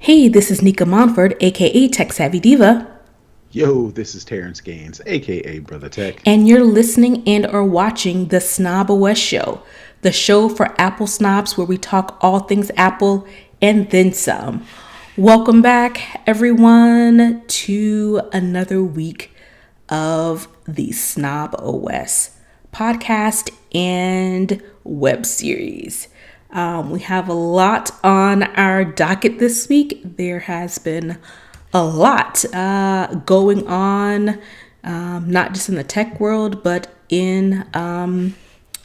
Hey, this is Nica Montford, aka Tech Savvy Diva, Yo, this is Terrance Gaines, aka Brother Tech. and you're listening and or watching the snobOS show, the show for Apple snobs where we talk all things Apple and then some. Welcome back, everyone, to another week of the snobOS podcast and web series. We have a lot on our docket this week. There has been a lot going on, not just in the tech world, but in In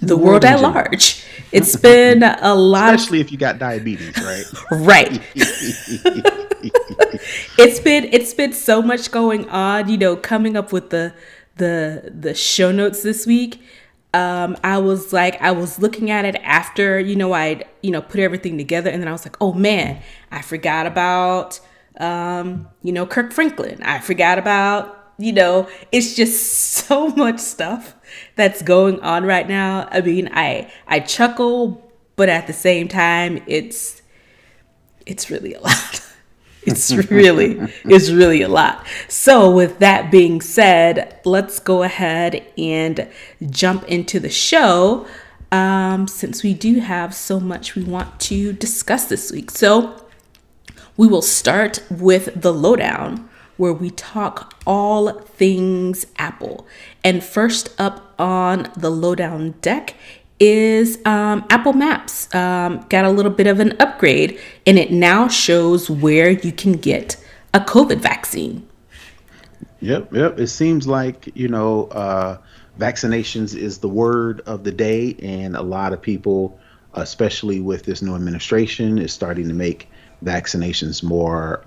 the the world world in at general, large. It's been a lot of especially if you got diabetes, right? right. It's been so much going on. Coming up with the show notes this week. I was looking at it after I put everything together, and then I was like, oh man, I forgot about Kirk Franklin. I forgot about it's just so much stuff that's going on right now. I mean, I chuckle, but at the same time, it's really a lot. It's really a lot. So with that being said, let's go ahead and jump into the show, since we do have so much we want to discuss this week. So we will start with the lowdown, where we talk all things Apple. And first up on the lowdown deck is Apple Maps. Got a little bit of an upgrade, and it now shows where you can get a COVID vaccine. Yep. It seems like, vaccinations is the word of the day, and a lot of people, especially with this new administration, is starting to make vaccinations more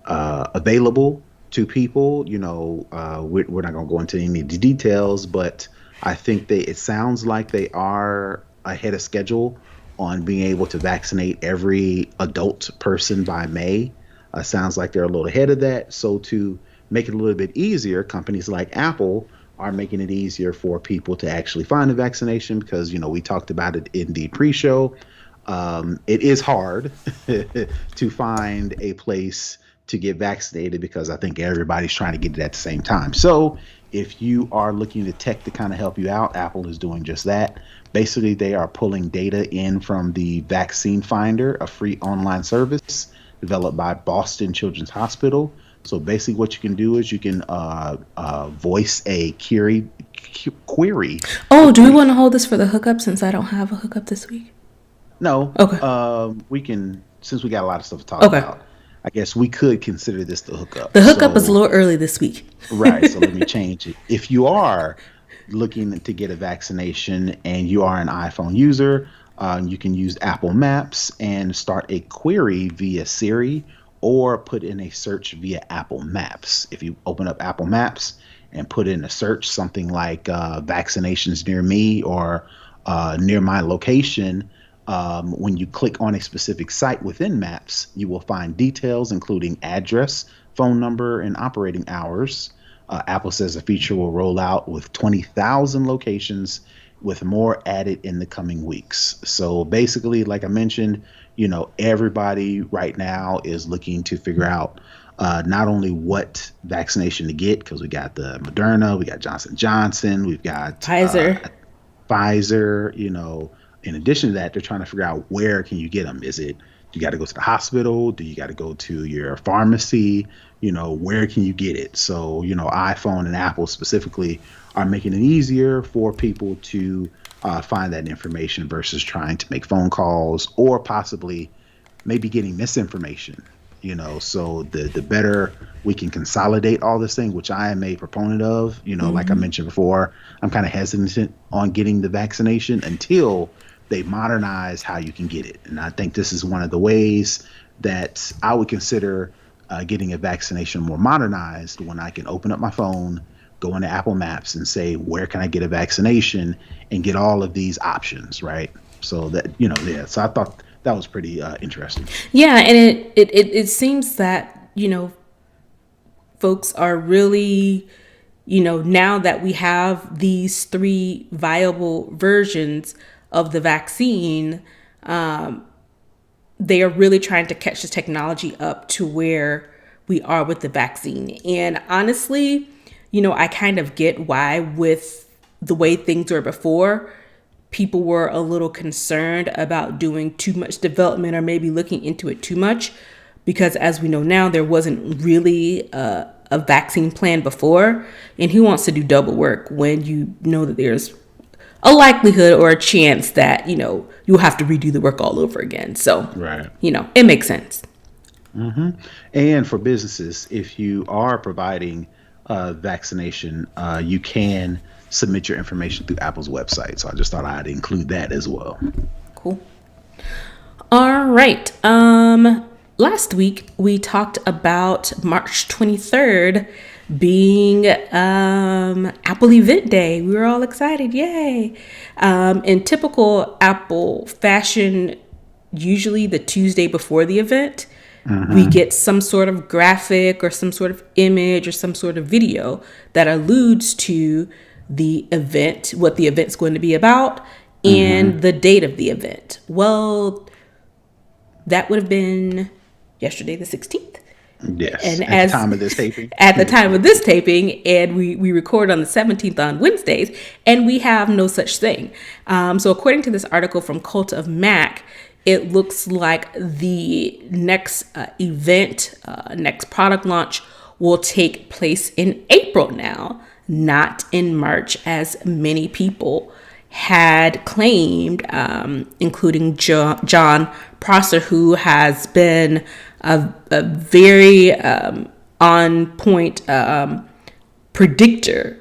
available to people. We're not going to go into any of the details, but I think it sounds like they are ahead of schedule on being able to vaccinate every adult person by May. Sounds like they're a little ahead of that. So to make it a little bit easier, companies like Apple are making it easier for people to actually find a vaccination because, we talked about it in the pre-show. It is hard to find a place to get vaccinated because I think everybody's trying to get it at the same time. So if you are looking to tech to kind of help you out, Apple is doing just that. Basically, they are pulling data in from the Vaccine Finder, a free online service developed by Boston Children's Hospital. So basically what you can do is you can voice a query. Oh, do we want to hold this for the hookup since I don't have a hookup this week? No, Okay. we can, since we got a lot of stuff to talk Okay. about, I guess we could consider this the hookup. The hookup is a So, little early this week. right. So let me change it. If you are looking to get a vaccination and you are an iPhone user, you can use Apple Maps and start a query via Siri or put in a search via Apple Maps. If you open up Apple Maps and put in a search, something like vaccinations near me or near my location, when you click on a specific site within Maps, you will find details including address, phone number, and operating hours. Apple says the feature will roll out with 20,000 locations, with more added in the coming weeks. So basically, like I mentioned, everybody right now is looking to figure out not only what vaccination to get, because we got the Moderna, we got Johnson Johnson, we've got Pfizer. Pfizer. In addition to that, they're trying to figure out where can you get them. Is it you got to go to the hospital? Do you got to go to your pharmacy? Where can you get it? So, iPhone and Apple specifically are making it easier for people to find that information versus trying to make phone calls or possibly maybe getting misinformation. So the better we can consolidate all this thing, which I am a proponent of. Like I mentioned before, I'm kind of hesitant on getting the vaccination until they modernize how you can get it. And I think this is one of the ways that I would consider getting a vaccination more modernized, when I can open up my phone, go into Apple Maps and say, where can I get a vaccination, and get all of these options, right? So that, yeah. So I thought that was pretty interesting. Yeah, and it seems that folks are really, now that we have these three viable versions of the vaccine, they are really trying to catch the technology up to where we are with the vaccine. And honestly, I kind of get why, with the way things were before, people were a little concerned about doing too much development or maybe looking into it too much, because as we know now, there wasn't really a vaccine plan before. And who wants to do double work when you know that there's a likelihood or a chance that, you'll have to redo the work all over again. So, Right. It makes sense. And for businesses, if you are providing vaccination, you can submit your information through Apple's website. So I just thought I'd include that as well. Cool. All right. Last week we talked about March 23rd being Apple event day. We were all excited. Yay. In typical Apple fashion, usually the Tuesday before the event, we get some sort of graphic or some sort of image or some sort of video that alludes to the event, what the event's going to be about, and the date of the event. Well, that would have been yesterday, the 16th. Yes. And at the time of this taping. At the time of this taping, and we record on the 17th on Wednesdays, and we have no such thing. So according to this article from Cult of Mac, it looks like the next event, next product launch will take place in April now, not in March, as many people had claimed, including John Prosser, who has been a very on point predictor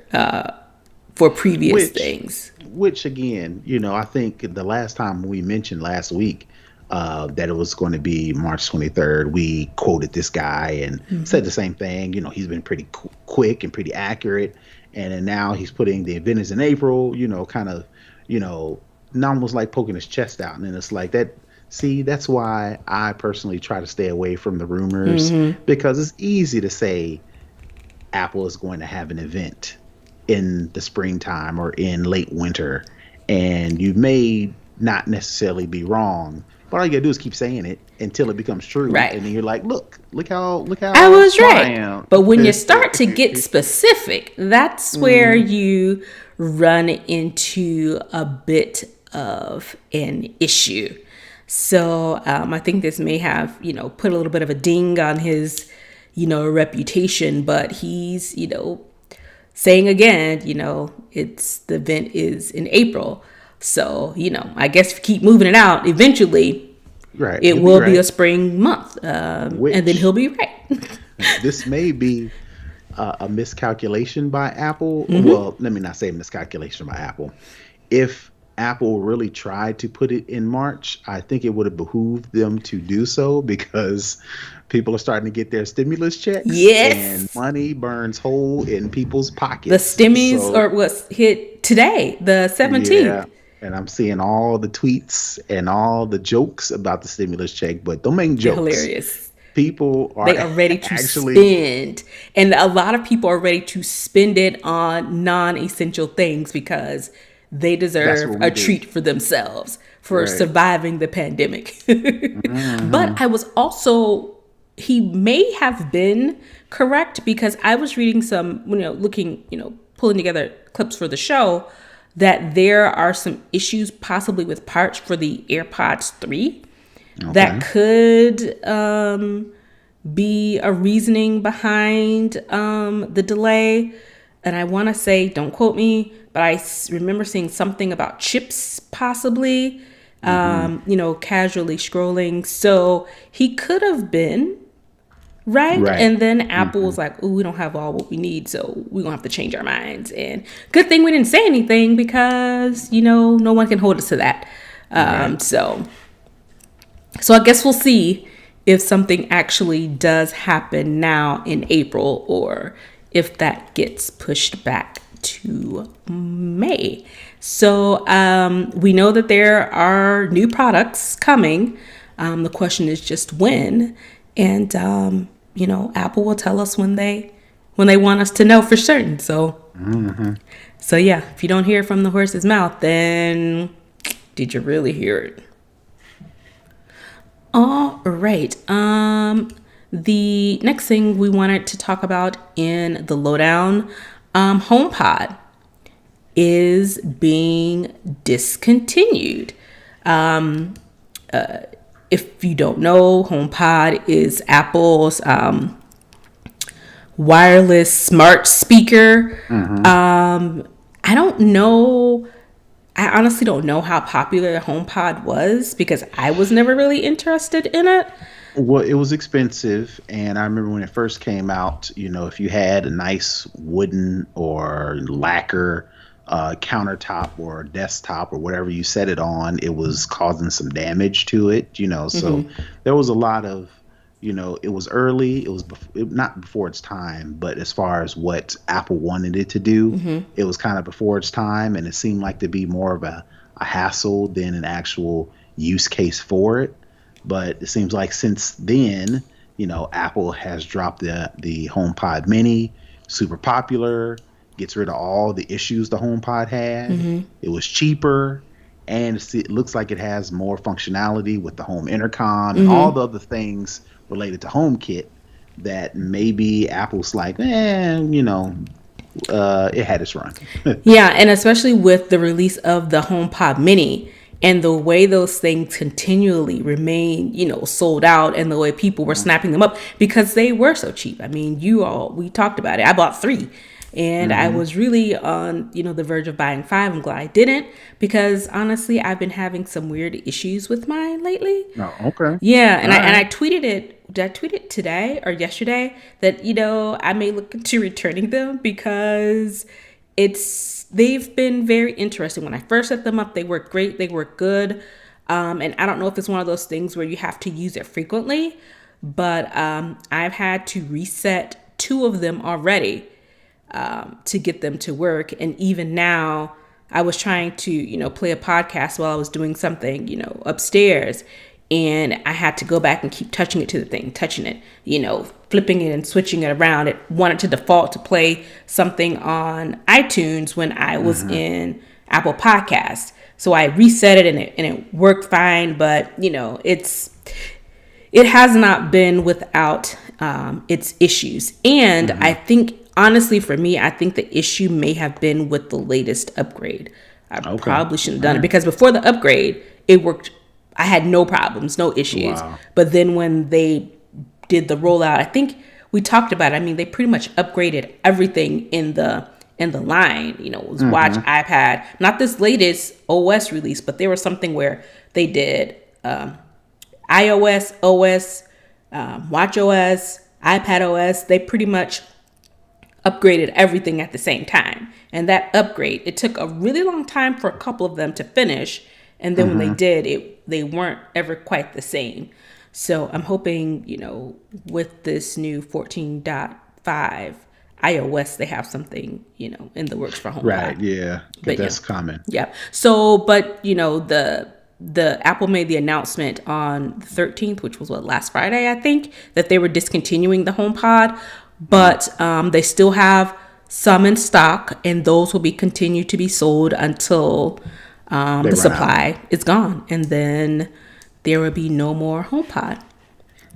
for previous things. Which again, I think the last time we mentioned last week that it was going to be March 23rd, we quoted this guy and said the same thing. He's been pretty quick and pretty accurate. And then now he's putting the event is in April, kind of, almost like poking his chest out. And then it's like that. See, that's why I personally try to stay away from the rumors, because it's easy to say Apple is going to have an event in the springtime or in late winter, and you may not necessarily be wrong, but all you gotta do is keep saying it until it becomes true. Right. And then you're like, look how I was right. But when you start to get specific, that's where you run into a bit of an issue. So I think this may have, put a little bit of a ding on his, reputation, but he's, saying again, the event is in April. So, I guess if you keep moving it out, eventually it will be a spring month. And then he'll be right. This may be a miscalculation by Apple. Well, let me not say miscalculation by Apple. If Apple really tried to put it in March, I think it would have behooved them to do so, because people are starting to get their stimulus checks. Yes. And money burns hole in people's pockets. The stimmies was hit today, the 17th. Yeah. And I'm seeing all the tweets and all the jokes about the stimulus check, but don't make jokes. Hilarious. People are ready to spend. And a lot of people are ready to spend it on non-essential things because they deserve a treat for themselves for surviving the pandemic. But I was also, he may have been correct, because I was reading some, looking, pulling together clips for the show, that there are some issues possibly with parts for the AirPods 3 that could be a reasoning behind the delay. And I want to say, don't quote me, but I remember seeing something about chips possibly, casually scrolling. So he could have been right. And then Apple was like, we don't have all what we need, so we're going to have to change our minds. And good thing we didn't say anything, because, no one can hold us to that. So I guess we'll see if something actually does happen now in April, or if that gets pushed back to May. So we know that there are new products coming. The question is just when. And, Apple will tell us when they want us to know for certain. So, so yeah, if you don't hear from the horse's mouth, then did you really hear it? All right. The next thing we wanted to talk about in the lowdown, HomePod is being discontinued. Um, if you don't know, HomePod is Apple's wireless smart speaker. Mm-hmm. I don't know. I honestly don't know how popular the HomePod was because I was never really interested in it. Well, it was expensive, and I remember when it first came out, if you had a nice wooden or lacquer countertop or desktop or whatever you set it on, it was causing some damage to it. So there was a lot of, it was early, not before its time, but as far as what Apple wanted it to do, it was kind of before its time, and it seemed like to be more of a hassle than an actual use case for it. But it seems like since then, Apple has dropped the HomePod Mini, super popular, gets rid of all the issues the HomePod had. It was cheaper, and it looks like it has more functionality with the home intercom and all the other things related to HomeKit that maybe Apple's like, it had its run. Yeah, and especially with the release of the HomePod Mini and the way those things continually remain, sold out, and the way people were snapping them up because they were so cheap. I mean, we talked about it. I bought 3. And I was really on, the verge of buying 5. I'm glad I didn't because honestly, I've been having some weird issues with mine lately. Oh, okay. Yeah, and I tweeted it. Did I tweet it today or yesterday that I may look into returning them because they've been very interesting. When I first set them up, they work great. They work good. And I don't know if it's one of those things where you have to use it frequently, but I've had to reset 2 of them already to get them to work. And even now, I was trying to, play a podcast while I was doing something, upstairs. And I had to go back and keep touching it, flipping it and switching it around. It wanted to default to play something on iTunes when I was in Apple Podcasts. So I reset it and it worked fine. But, it has not been without its issues. And I think, honestly, for me, I think the issue may have been with the latest upgrade. I probably shouldn't have done it because before the upgrade, it worked. I had no problems, no issues. Wow. But then when they did the rollout, I think we talked about it. I mean, they pretty much upgraded everything in the line. It was watch, iPad, not this latest OS release, but there was something where they did iOS, OS, watch OS, iPad OS. They pretty much upgraded everything at the same time. And that upgrade, it took a really long time for a couple of them to finish. And then when they did, they weren't ever quite the same. So I'm hoping, with this new 14.5 iOS, they have something, in the works for HomePod. Right, yeah. But that's common. Yeah. So, but, the Apple made the announcement on the 13th, which was last Friday, I think, that they were discontinuing the HomePod. But they still have some in stock, and those will be continued to be sold until the supply is gone, and then there will be no more HomePod.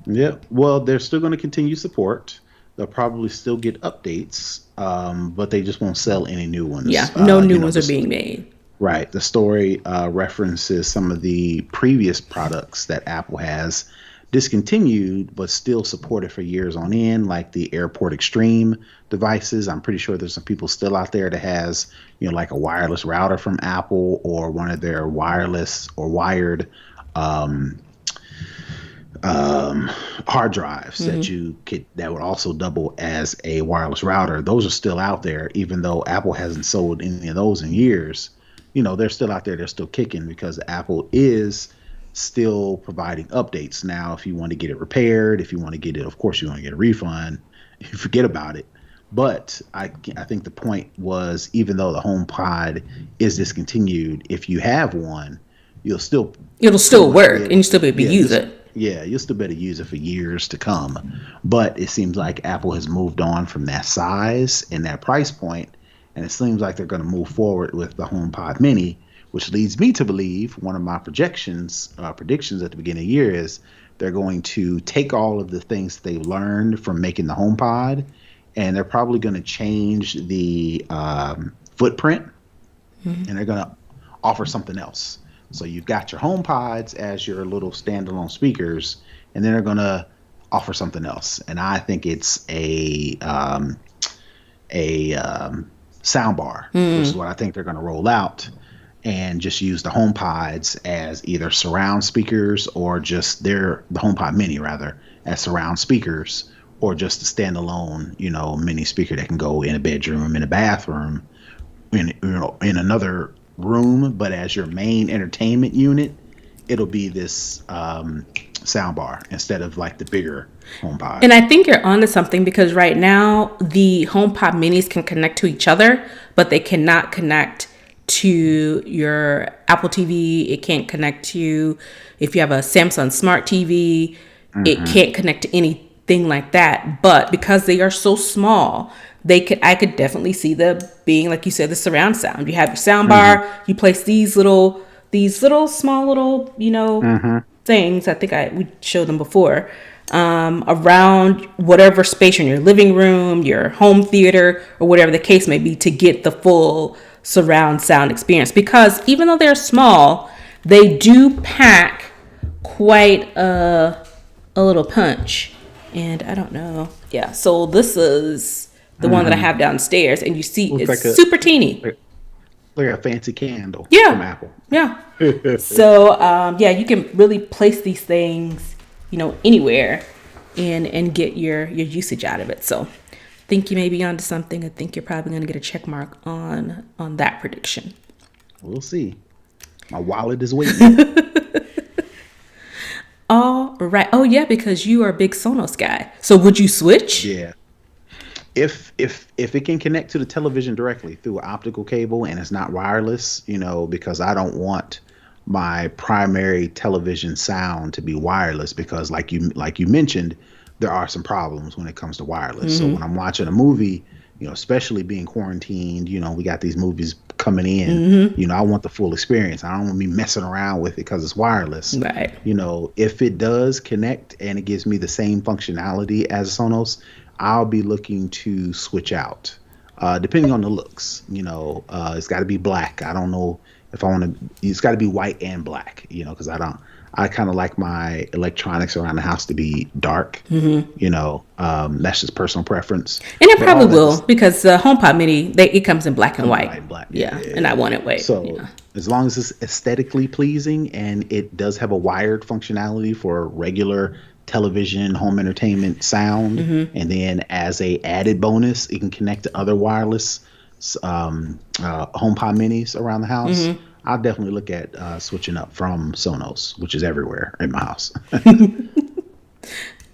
Yeah, well, they're still going to continue support. They'll probably still get updates, but they just won't sell any new ones. Yeah, no new ones are being made. Right. The story references some of the previous products that Apple has discontinued, but still supported for years on end, like the Airport Extreme devices. I'm pretty sure there's some people still out there that has, like a wireless router from Apple or one of their wireless or wired hard drives that would also double as a wireless router. Those are still out there, even though Apple hasn't sold any of those in years. They're still out there. They're still kicking because Apple is still providing updates. Now, if you want to get it repaired, if you want to get it, of course, you want to get a refund. You forget about it. But I think the point was, even though the HomePod is discontinued, if you have one, it'll still work, and you still be able to use it. Yeah, you'll still be able to use it for years to come. But it seems like Apple has moved on from that size and that price point, and it seems like they're going to move forward with the HomePod Mini, which leads me to believe one of my predictions at the beginning of the year is they're going to take all of the things they learned from making the HomePod, and they're probably going to change the footprint, and they're going to offer something else. So you've got your HomePods as your little standalone speakers, and then they're going to offer something else. And I think it's a sound bar, which is what I think they're going to roll out, and just use the HomePods as either surround speakers or just the HomePod Mini rather as surround speakers, or just a standalone, mini speaker that can go in a bedroom, in a bathroom, in another room, but as your main entertainment unit, it'll be this sound bar instead of like the bigger HomePod. And I think you're onto something, because right now the HomePod minis can connect to each other, but they cannot connect to your Apple TV. It can't connect to, if you have a Samsung Smart TV, it can't connect to anything like that. But because they are so small, I could definitely see the being, like you said, the surround sound. You have your sound bar, you place these little small little, things. I think we showed them before, around whatever space in your living room, your home theater, or whatever the case may be, to get the full surround sound experience. Because even though they're small, they do pack quite a little punch. And I don't know. Yeah. So this is the one that I have downstairs, and you see it's like super teeny. Like a fancy candle from Apple. Yeah. So, you can really place these things, anywhere and get your usage out of it. So I think you may be onto something. I think you're probably going to get a check mark on that prediction. We'll see. My wallet is waiting. All right. Oh, yeah, because you are a big Sonos guy. So would you switch? Yeah. If it can connect to the television directly through an optical cable and it's not wireless, because I don't want my primary television sound to be wireless, because like you mentioned, there are some problems when it comes to wireless. So when I'm watching a movie, especially being quarantined, we got these movies coming in, I want the full experience. I don't want to be messing around with it because it's wireless. Right. If it does connect and it gives me the same functionality as Sonos, I'll be looking to switch out, depending on the looks. It's got to be black. I don't know if I want to. It's got to be white and black. Because I kind of like my electronics around the house to be dark. That's just personal preference. And it probably will, because the HomePod Mini, it comes in black and white. White and black. Yeah, and I want it white. So as long as it's aesthetically pleasing and it does have a wired functionality for regular television, home entertainment sound, and then as a added bonus, it can connect to other wireless HomePod minis around the house. I'll definitely look at switching up from Sonos, which is everywhere in my house.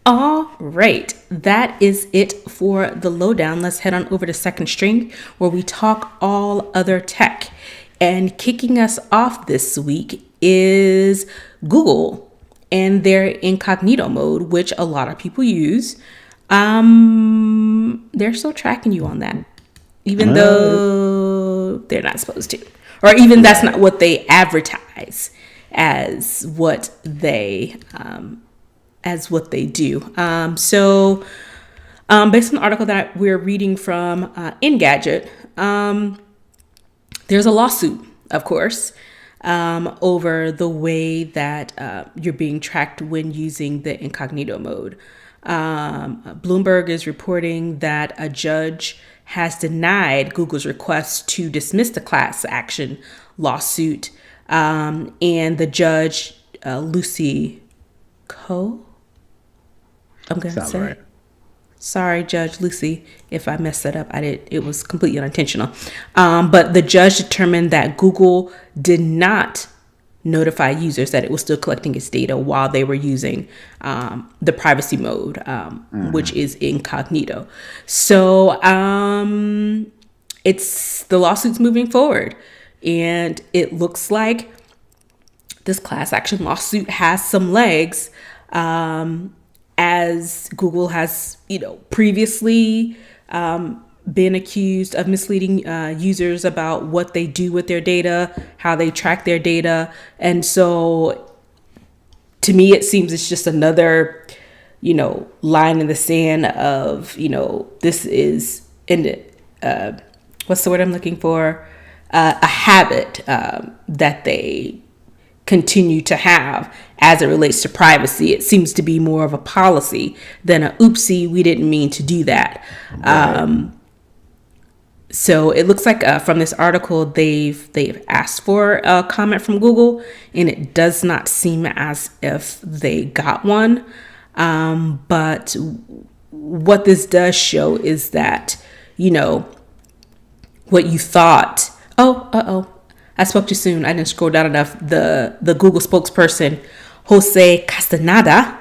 All right, that is it for the lowdown. Let's head on over to Second String, where we talk all other tech. And kicking us off this week is Google and their incognito mode, which a lot of people use. They're still tracking you on that, even though they're not supposed to, or even that's not what they advertise as what they do. So based on the article that we're reading from Engadget, there's a lawsuit, of course, over the way that you're being tracked when using the incognito mode. Bloomberg is reporting that a judge has denied Google's request to dismiss the class action lawsuit. And the judge, Lucy Coe, I'm going to say. Right. Sorry, Judge Lucy, if I messed that up. It was completely unintentional. But the judge determined that Google did not notify users that it was still collecting its data while they were using the privacy mode, which is incognito. So the lawsuit's moving forward, and it looks like this class action lawsuit has some legs. As Google has, previously been accused of misleading users about what they do with their data, how they track their data. And so to me, it seems it's just another, line in the sand of, this is what's the word I'm looking for? A habit that they continue to have as it relates to privacy. It seems to be more of a policy than a oopsie, we didn't mean to do that. Right. So it looks like from this article, they've asked for a comment from Google, and it does not seem as if they got one. But what this does show is that, what you thought. I spoke too soon. I didn't scroll down enough. The Google spokesperson, Jose Castaneda,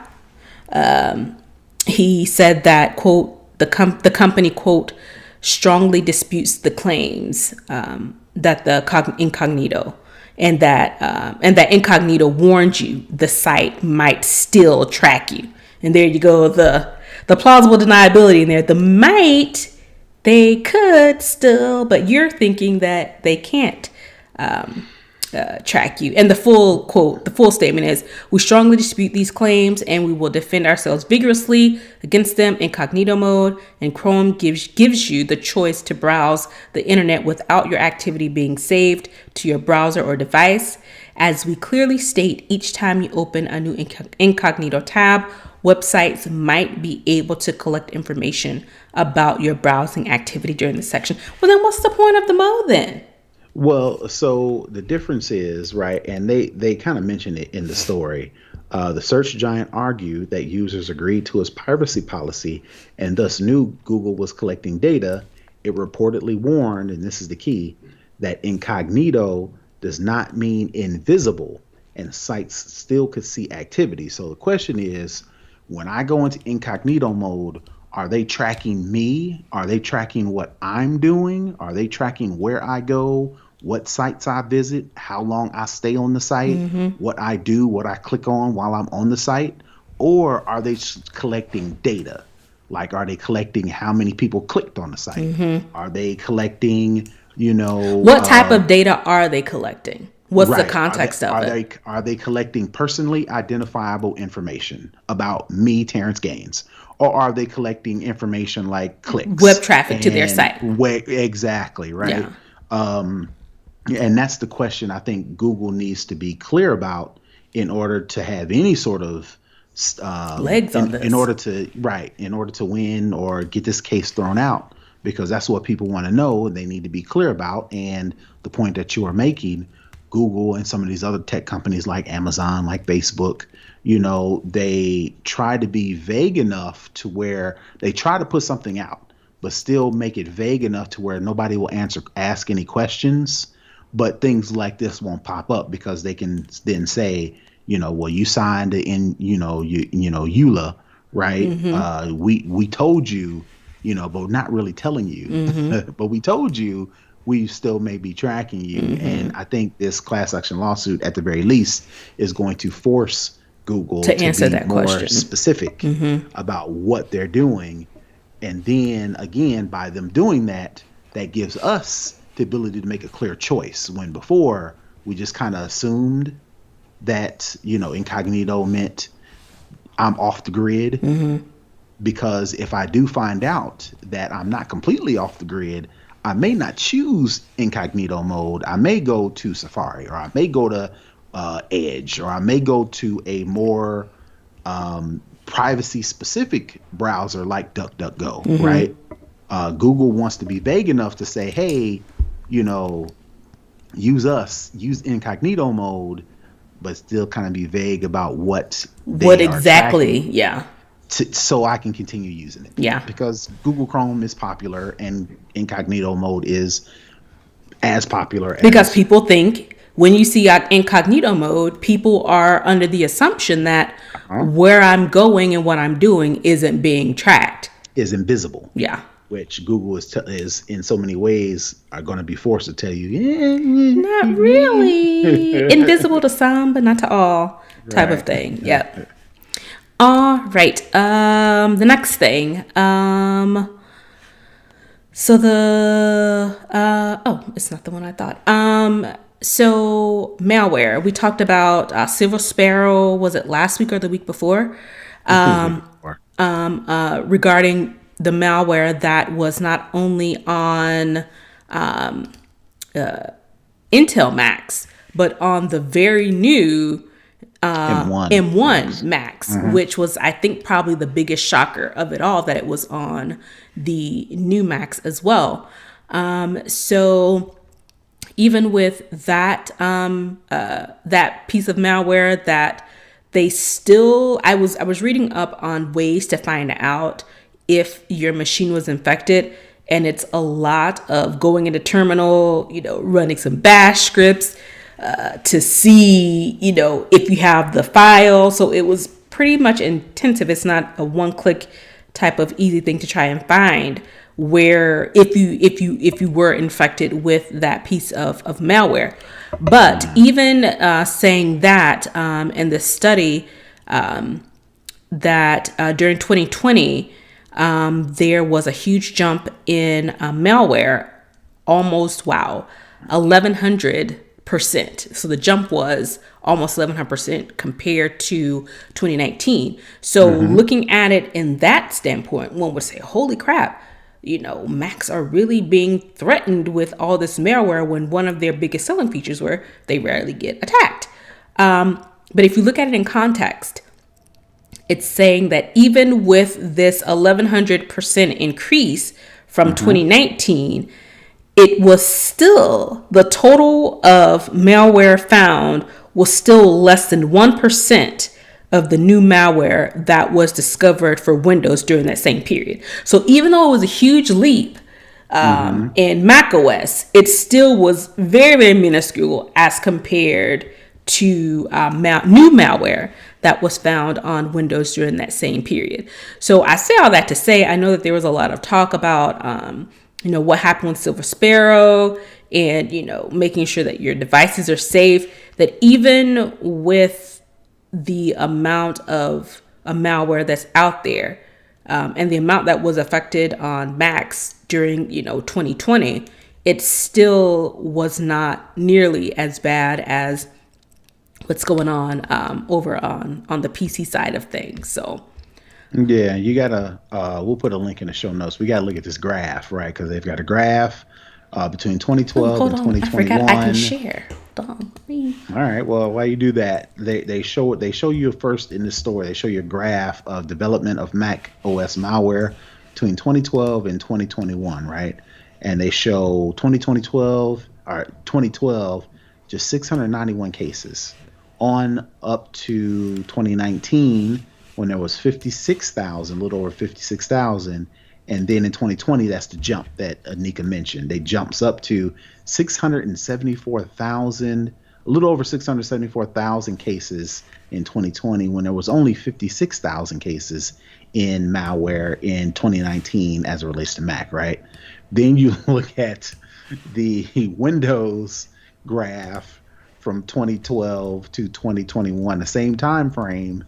he said that, quote, the company, quote, strongly disputes the claims that the incognito and that incognito warned you the site might still track you. And there you go, the plausible deniability in there. The might, they could still, but you're thinking that they can't track you. And the full quote, the full statement is, we strongly dispute these claims and we will defend ourselves vigorously against them. Incognito mode and Chrome gives you the choice to browse the internet without your activity being saved to your browser or device. As we clearly state, each time you open a new incognito tab, websites might be able to collect information about your browsing activity during the section. Well, then what's the point of the mode then? Well, so the difference is, right, and they kind of mention it in the story. The search giant argued that users agreed to its privacy policy and thus knew Google was collecting data. It reportedly warned, and this is the key, that incognito does not mean invisible, and sites still could see activity. So the question is, when I go into incognito mode, are they tracking me? Are they tracking what I'm doing? Are they tracking where I go, what sites I visit, how long I stay on the site, what I do, what I click on while I'm on the site? Or are they collecting data? Like, are they collecting how many people clicked on the site? Are they collecting, what type of data are they collecting? What's the context of it? Are they collecting personally identifiable information about me, Terrance Gaines? Or are they collecting information like clicks? Web traffic to their site. Exactly, right? Yeah. And that's the question I think Google needs to be clear about in order to have any sort of legs on this. In order to win or get this case thrown out, because that's what people want to know. They need to be clear about. And the point that you are making, Google and some of these other tech companies like Amazon, like Facebook, they try to be vague enough to where they try to put something out, but still make it vague enough to where nobody will ask any questions. But things like this won't pop up because they can then say, well, you signed in, EULA, right? We told you, but not really telling you, but we told you. We still may be tracking you. And I think this class action lawsuit, at the very least, is going to force Google to answer be that more question. Specific about what they're doing. And then again, by them doing that, that gives us the ability to make a clear choice, when before we just kind of assumed that, incognito meant I'm off the grid. Because if I do find out that I'm not completely off the grid, I may not choose incognito mode. I may go to Safari, or I may go to Edge, or I may go to a more privacy specific browser like DuckDuckGo, right? Google wants to be vague enough to say, hey, use incognito mode, but still kind of be vague about what exactly, yeah. So I can continue using it. Yeah. Because Google Chrome is popular and incognito mode is as popular because people think when you see incognito mode, people are under the assumption that where I'm going and what I'm doing isn't being tracked. Is invisible. Yeah. Which Google is in so many ways are going to be forced to tell you, not really. Invisible to some, but not to all, type of thing. Yep. All right. The next thing. So it's not the one I thought. So malware. We talked about Silver Sparrow. Was it last week or the week before? I think it was week before. Regarding the malware that was not only on Intel Macs, but on the very new M1 M1 Max. Max, Hmm. which was, I think, probably the biggest shocker of it all, that it was on the new Max as well. So even with that that piece of malware, that they still, I was reading up on ways to find out if your machine was infected, and it's a lot of going into terminal, running some bash scripts to see, if you have the file. So it was pretty much intensive. It's not a one click type of easy thing to try and find where, if you were infected with that piece of malware. But even saying that, in the study, that during 2020, there was a huge jump in malware, almost, wow, 1100%. So the jump was almost 1100% compared to 2019. So Hmm. looking at it in that standpoint, one would say, holy crap, Macs are really being threatened with all this malware, when one of their biggest selling features were they rarely get attacked. But if you look at it in context, it's saying that even with this 1100% increase from Hmm. 2019, it was still, the total of malware found was still less than 1% of the new malware that was discovered for Windows during that same period. So even though it was a huge leap Hmm. in Mac OS, it still was very, very minuscule as compared to new malware that was found on Windows during that same period. So I say all that to say, I know that there was a lot of talk about, what happened with Silver Sparrow, and, making sure that your devices are safe, that even with the amount of malware that's out there, and the amount that was affected on Macs during 2020, it still was not nearly as bad as what's going on over on the PC side of things. So Yeah, you gotta. We'll put a link in the show notes. We gotta look at this graph, right? Because they've got a graph between oh, 2012 hold and on, I forgot I can 2021. share. Hold on, me. All right. Well, while you do that, they show you first in the story. They show you a graph of development of Mac OS malware between 2012 and 2021, right? And they show 2012, just 691 cases, on up to 2019, when there was 56,000, a little over 56,000. And then in 2020, that's the jump that Nica mentioned. They jumps up to 674,000, a little over 674,000 cases in 2020, when there was only 56,000 cases in malware in 2019 as it relates to Mac, right? Then you look at the Windows graph from 2012 to 2021, the same time frame.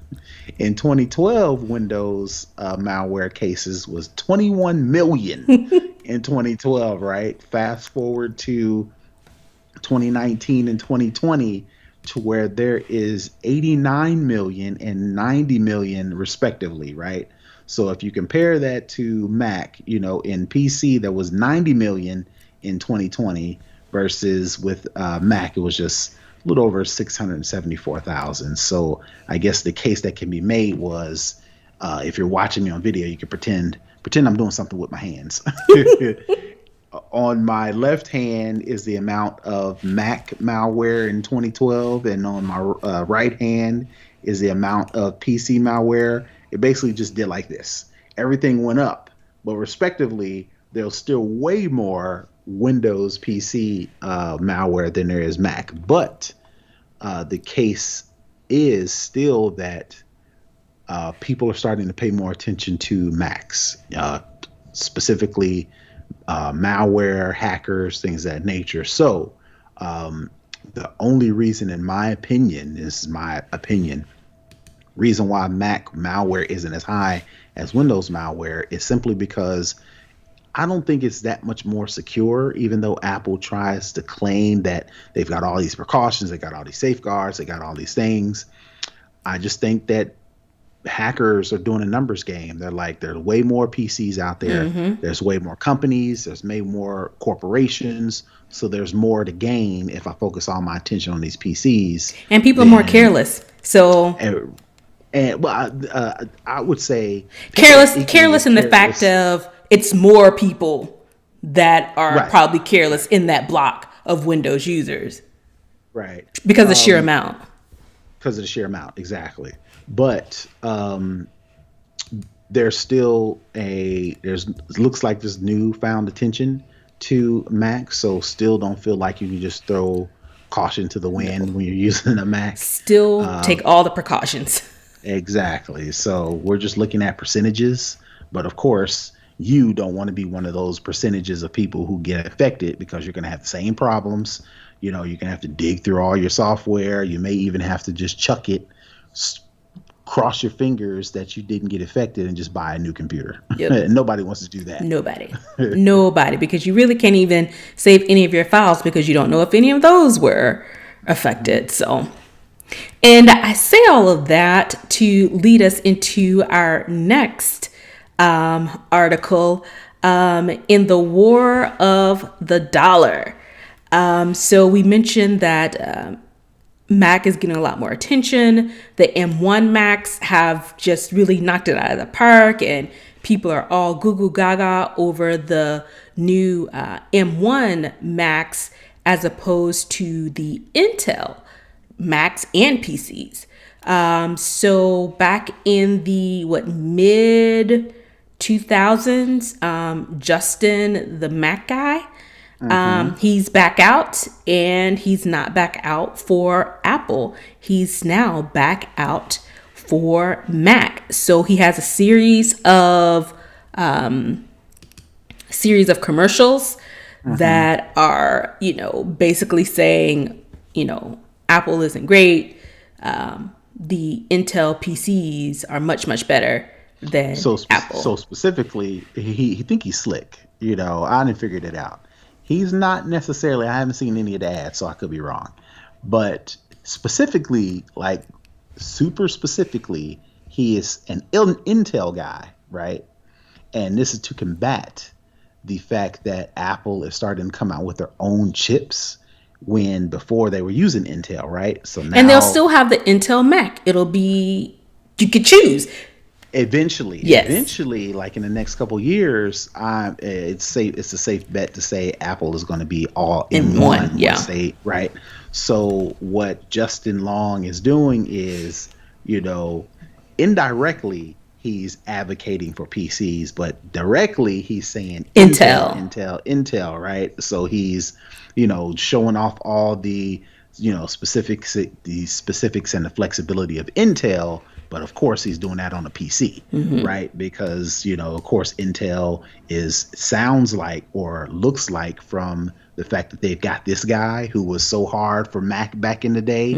In 2012, Windows malware cases was 21 million in 2012, right? Fast forward to 2019 and 2020, to where there is 89 million and 90 million respectively, right? So if you compare that to Mac, in PC there was 90 million in 2020, versus with Mac it was just a little over 674,000. So I guess the case that can be made was, if you're watching me on video, you can pretend I'm doing something with my hands. On my left hand is the amount of Mac malware in 2012, and on my right hand is the amount of PC malware. It basically just did like this. Everything went up, but respectively, there's still way more Windows PC malware than there is Mac. But the case is still that people are starting to pay more attention to Macs, specifically malware, hackers, things of that nature. So, the only reason, in my opinion, this is my opinion, reason why Mac malware isn't as high as Windows malware is simply because I don't think it's that much more secure, even though Apple tries to claim that they've got all these precautions, they got all these safeguards, they got all these things. I just think that hackers are doing a numbers game. They're like, there's way more PCs out there. Mm-hmm. There's way more companies. There's way more corporations. So there's more to gain if I focus all my attention on these PCs. And people are more Than careless. So and well, I would say people are equally careless as in the fact careless. of it's more people that are Right, probably careless in that block of Windows users right. because of the sheer amount. Because of the sheer amount, exactly. But there's still there's looks like there's newfound attention to Mac, so still don't feel like you can just throw caution to the wind when you're using a Mac. Still take all the precautions. Exactly. So we're just looking at percentages, but of course you don't want to be one of those percentages of people who get affected, because you're going to have the same problems. You're going to have to dig through all your software. You may even have to just chuck it, cross your fingers that you didn't get affected, and just buy a new computer. Yep. Nobody wants to do that. Nobody, because you really can't even save any of your files because you don't know if any of those were affected. So, and I say all of that to lead us into our next article, in the war of the dollar. So we mentioned that Mac is getting a lot more attention. The M1 Macs have just really knocked it out of the park, and people are all goo goo gaga over the new M1 Macs as opposed to the Intel Macs and PCs. So back in the mid 2000s, Justin, the Mac guy, he's back out, and he's not back out for Apple. He's now back out for Mac. So he has a series of commercials that are, basically saying, Apple isn't great. The Intel PCs are much, much better than Apple. So specifically, he think he's slick. I didn't figure it out. He's not necessarily. I haven't seen any of the ads, so I could be wrong. But specifically, like super specifically, he is an Intel guy, right? And this is to combat the fact that Apple is starting to come out with their own chips, when before they were using Intel, right? So now, and they'll still have the Intel Mac. It'll be, you could choose. Eventually, Yes. like in the next couple of years, it's safe. It's a safe bet to say Apple is going to be all in one. Yeah. Right. So what Justin Long is doing is, indirectly he's advocating for PCs, but directly he's saying Intel, right? So he's, showing off all the, specifics and the flexibility of Intel. But of course, he's doing that on a PC, right? Because, of course, Intel sounds like or looks like, from the fact that they've got this guy who was so hard for Mac back in the day,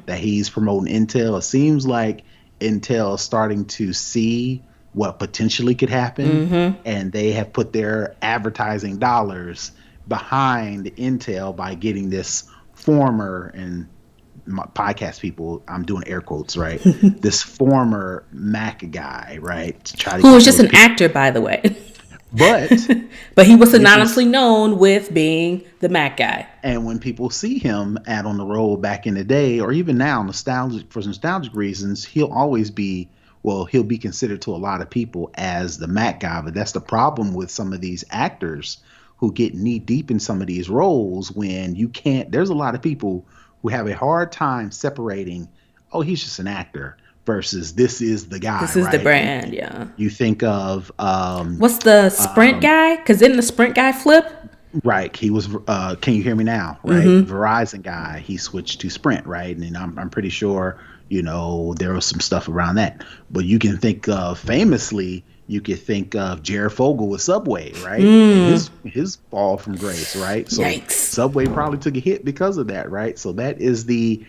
that he's promoting Intel. It seems like Intel is starting to see what potentially could happen, and they have put their advertising dollars behind Intel by getting this former, and my podcast people, I'm doing air quotes, right? This former Mac guy, right? To try to Who was just an actor, by the way. But he was synonymously known with being the Mac guy. And when people see him out on the road back in the day, or even now, for nostalgic reasons, he'll be considered to a lot of people as the Mac guy. But that's the problem with some of these actors who get knee deep in some of these roles, when you can't. There's a lot of people who have a hard time separating, oh, he's just an actor, versus this is the guy. This is the brand, yeah. You think of what's the Sprint guy? Because didn't the Sprint guy flip? Right, he was. Can you hear me now? Right, Verizon guy. He switched to Sprint, right, and I'm pretty sure there was some stuff around that. But you can think of famously. You could think of Jared Fogle with Subway, right? And his fall from grace, right? So Yikes. Subway probably took a hit because of that, right? So that is the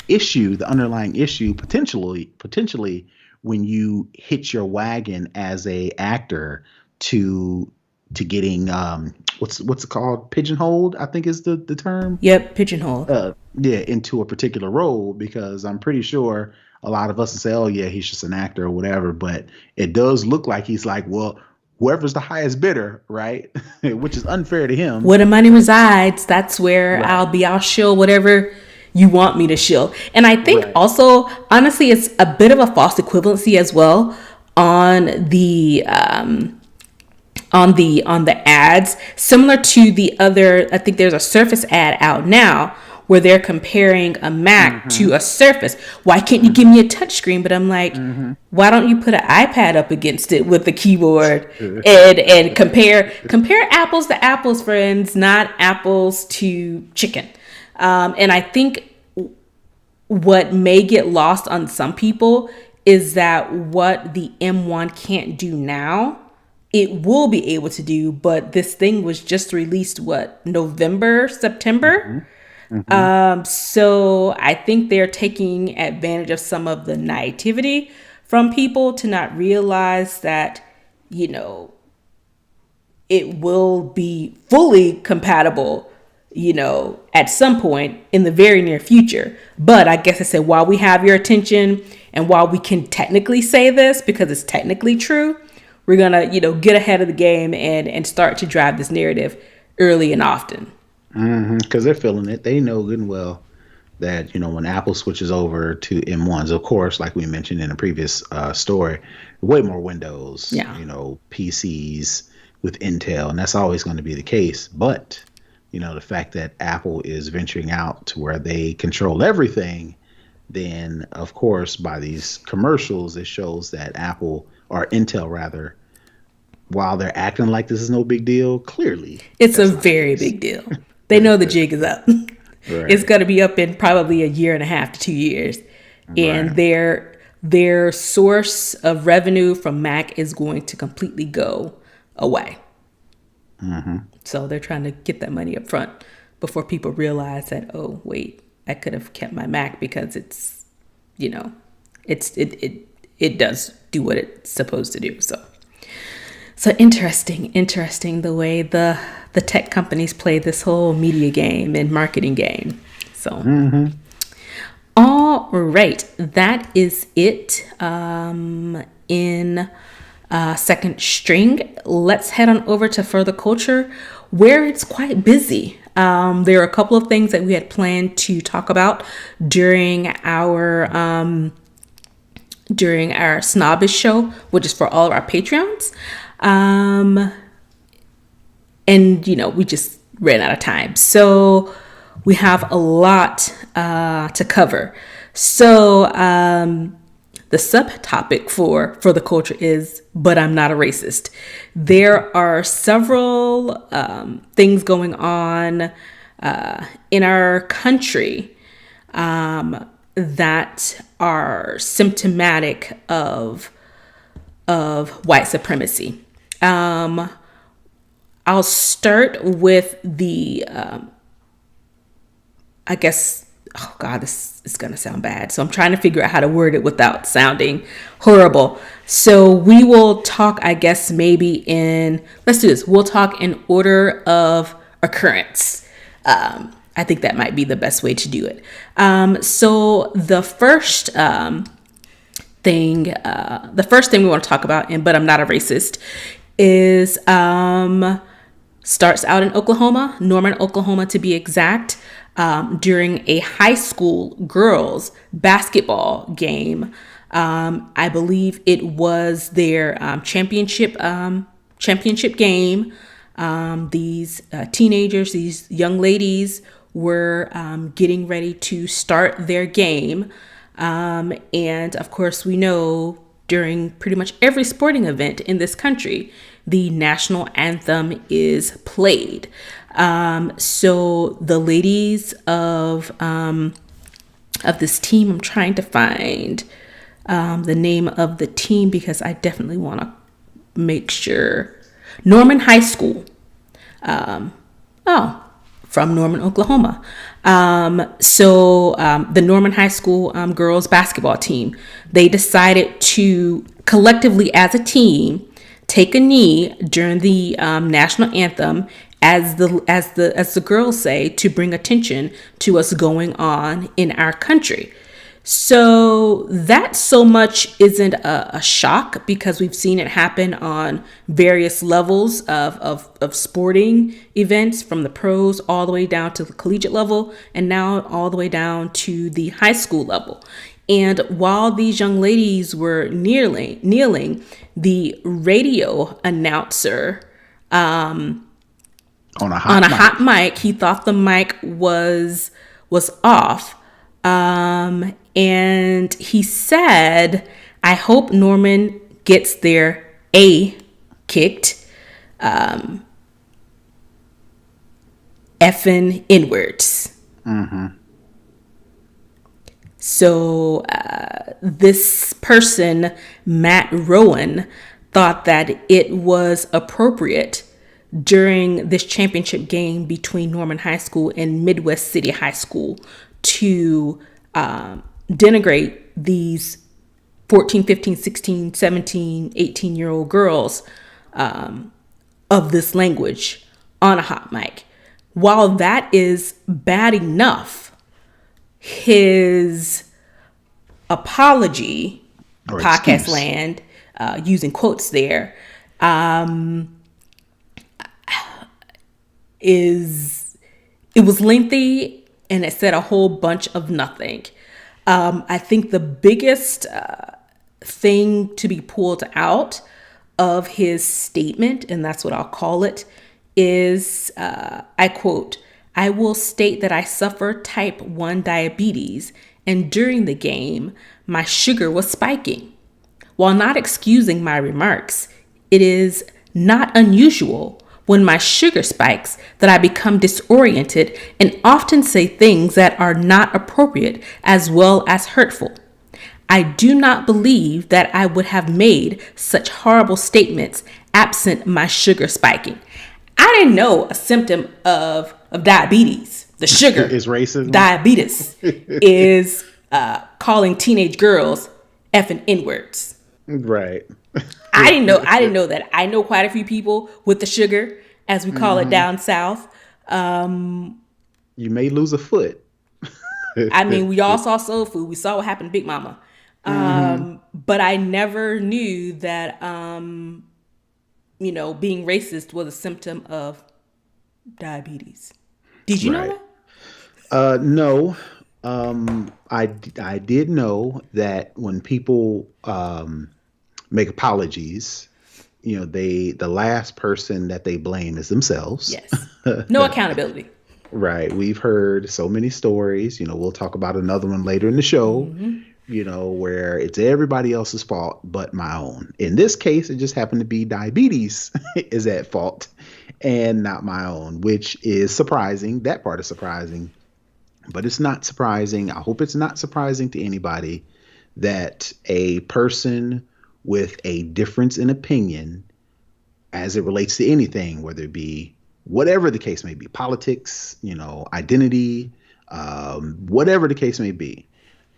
issue, the underlying issue, potentially when you hit your wagon as a actor, to getting what's it called, pigeonholed, I think is the term. Yep, pigeonhole. Yeah, into a particular role, because I'm pretty sure a lot of us would say, oh yeah, he's just an actor or whatever, but it does look like he's like, well, whoever's the highest bidder, right? Which is unfair to him. Where the money resides, that's where Right. I'll shill whatever you want me to shill. And I think Right. also, honestly, it's a bit of a false equivalency as well on the ads, similar to the other. I think there's a Surface ad out now where they're comparing a Mac to a Surface. Why can't you give me a touchscreen? But I'm like, why don't you put an iPad up against it with the keyboard and compare apples to apples, friends, not apples to chicken. And I think what may get lost on some people is that what the M1 can't do now, it will be able to do. But this thing was just released, November, September? So I think they're taking advantage of some of the naivety from people to not realize that, it will be fully compatible, at some point in the very near future. But I guess I said, while we have your attention and while we can technically say this because it's technically true, we're going to, get ahead of the game and start to drive this narrative early and often. Because they're feeling it. They know good and well that, when Apple switches over to M1s, of course, like we mentioned in a previous story, way more Windows, Yeah. PCs with Intel, and that's always going to be the case. But, the fact that Apple is venturing out to where they control everything, then, of course, by these commercials, it shows that Apple, or Intel rather, while they're acting like this is no big deal, clearly it's a very big deal. They know the jig is up. Right. It's going to be up in probably a year and a half to 2 years. And their source of revenue from Mac is going to completely go away. So they're trying to get that money up front before people realize that, oh, wait, I could have kept my Mac because it's, it does do what it's supposed to do. So interesting the way the tech companies play this whole media game and marketing game. So, all right, that is it in second string. Let's head on over to further culture, where it's quite busy. There are a couple of things that we had planned to talk about during our snobOS show, which is for all of our Patreons. And we just ran out of time. So we have a lot to cover. So the subtopic for the culture is, but I'm not a racist. There are several things going on in our country that are symptomatic of white supremacy. I'll start with the, I guess, oh God, this is going to sound bad. So I'm trying to figure out how to word it without sounding horrible. So we will talk, I guess, let's do this. We'll talk in order of occurrence. I think that might be the best way to do it. So the first thing we want to talk about, but I'm not a racist, is starts out in Oklahoma, Norman, Oklahoma to be exact, during a high school girls basketball game. I believe it was their championship game. These teenagers, these young ladies were getting ready to start their game. And of course, we know during pretty much every sporting event in this country, the national anthem is played. So the ladies of this team, I'm trying to find the name of the team because I definitely want to make sure. Norman High School. From Norman, Oklahoma. So the Norman High School girls basketball team, they decided to collectively as a team take a knee during the national anthem, as the girls say, to bring attention to what's going on in our country. So that so much isn't a shock, because we've seen it happen on various levels of sporting events, from the pros all the way down to the collegiate level, and now all the way down to the high school level. And while these young ladies were kneeling, the radio announcer, On a on hot a mic. hot mic, he thought the mic was off, and he said, "I hope Norman gets their A kicked, effing inwards." So this person, Matt Rowan, thought that it was appropriate during this championship game between Norman High School and Midwest City High School to denigrate these 14, 15, 16, 17, 18-year-old girls of this language on a hot mic. While that is bad enough, his apology, Or podcast excuse. land, using quotes there, it was lengthy, and it said a whole bunch of nothing. I think the biggest thing to be pulled out of his statement, and that's what I'll call it, is, I quote, "I will state that I suffer type 1 diabetes, and during the game, my sugar was spiking. While not excusing my remarks, it is not unusual when my sugar spikes that I become disoriented and often say things that are not appropriate as well as hurtful. I do not believe that I would have made such horrible statements absent my sugar spiking." I didn't know a symptom of diabetes, the sugar, Is racism. diabetes, is calling teenage girls effing N-words. Right. I didn't know that. I know quite a few people with the sugar, as we call it down south. You may lose a foot. I mean, we all saw soul food. We saw what happened to Big Mama. But I never knew that, being racist was a symptom of diabetes. Did you know Right. that? No. I did know that when people make apologies, the last person that they blame is themselves. Yes. No accountability. Right. We've heard so many stories. We'll talk about another one later in the show. Where it's everybody else's fault but my own. In this case, it just happened to be diabetes is at fault and not my own, which is surprising. That part is surprising, but it's not surprising. I hope it's not surprising to anybody that a person with a difference in opinion as it relates to anything, whether it be whatever the case may be, politics, identity, whatever the case may be,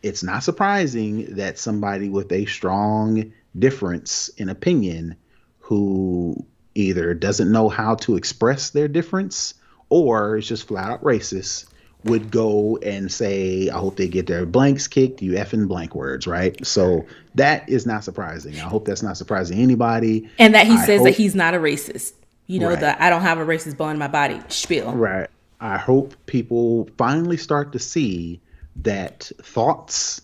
it's not surprising that somebody with a strong difference in opinion who either doesn't know how to express their difference or is just flat out racist would go and say, I hope they get their blanks kicked, you effing blank words, right? So that is not surprising. I hope that's not surprising anybody. And that he I says hope- that he's not a racist. Right. The I don't have a racist bone in my body spiel. Right. I hope people finally start to see that thoughts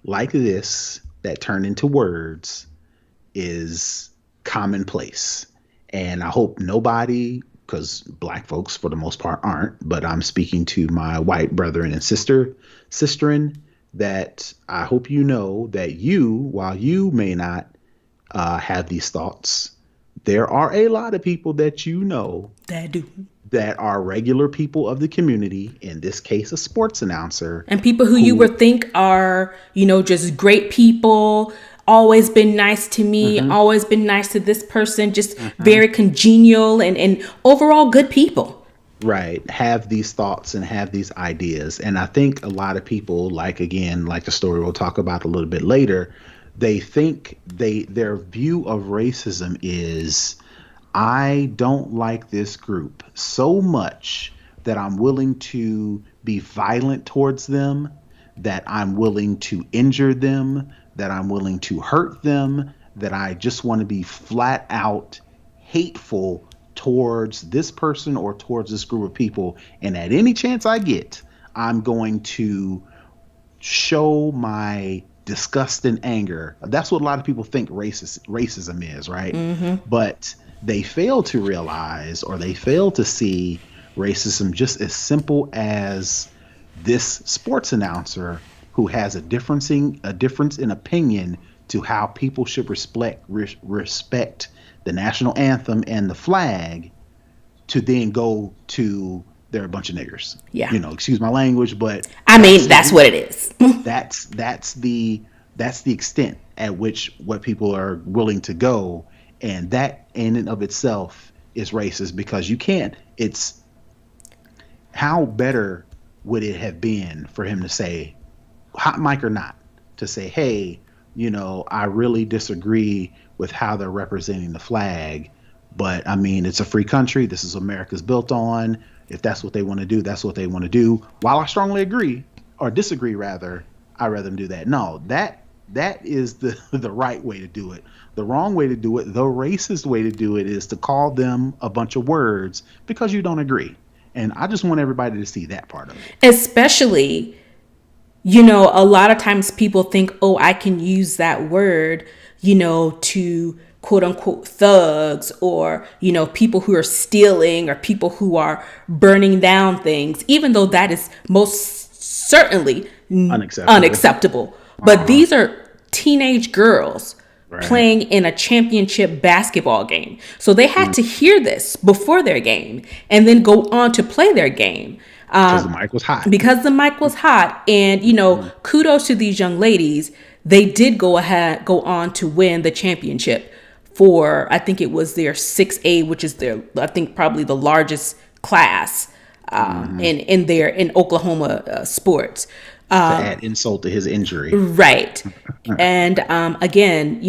like this that turn into words is commonplace. And I hope nobody, because black folks for the most part aren't, but I'm speaking to my white brethren and sisterin, that I hope you know that while you may not have these thoughts, there are a lot of people that That do. that are regular people of the community, in this case, a sports announcer. And people who you would think are, just great people, always been nice to me, always been nice to this person, just very congenial and overall good people. Right. Have these thoughts and have these ideas. And I think a lot of people, like the story we'll talk about a little bit later, they think their view of racism is, I don't like this group so much that I'm willing to be violent towards them, that I'm willing to injure them, that I'm willing to hurt them, that I just want to be flat out hateful towards this person or towards this group of people. And at any chance I get, I'm going to show my disgust and anger. That's what a lot of people think racism is, right? But they fail to realize, or they fail to see racism just as simple as this sports announcer who has a difference in opinion to how people should respect the national anthem and the flag, to then go to they're a bunch of niggers. Yeah. Excuse my language, but I mean, that's what it is. that's the extent at which what people are willing to go, and that in and of itself is racist, because you can't. It's how better would it have been for him to say, hot mic or not, to say, hey, I really disagree with how they're representing the flag, but I mean, it's a free country. This is what America's built on. If that's what they want to do, that's what they want to do. While I strongly agree, or disagree rather, I'd rather them do that. No, that is the right way to do it. The wrong way to do it, the racist way to do it, is to call them a bunch of words because you don't agree. And I just want everybody to see that part of it. Especially, a lot of times people think, oh, I can use that word, to quote unquote thugs, or, people who are stealing, or people who are burning down things, even though that is most certainly unacceptable. But these are teenage girls playing in a championship basketball game. So they had to hear this before their game and then go on to play their game. Because the mic was hot. And, kudos to these young ladies. They did go on to win the championship for, I think it was their 6A, which is I think probably the largest class in Oklahoma sports. To add insult to his injury. Right. And again,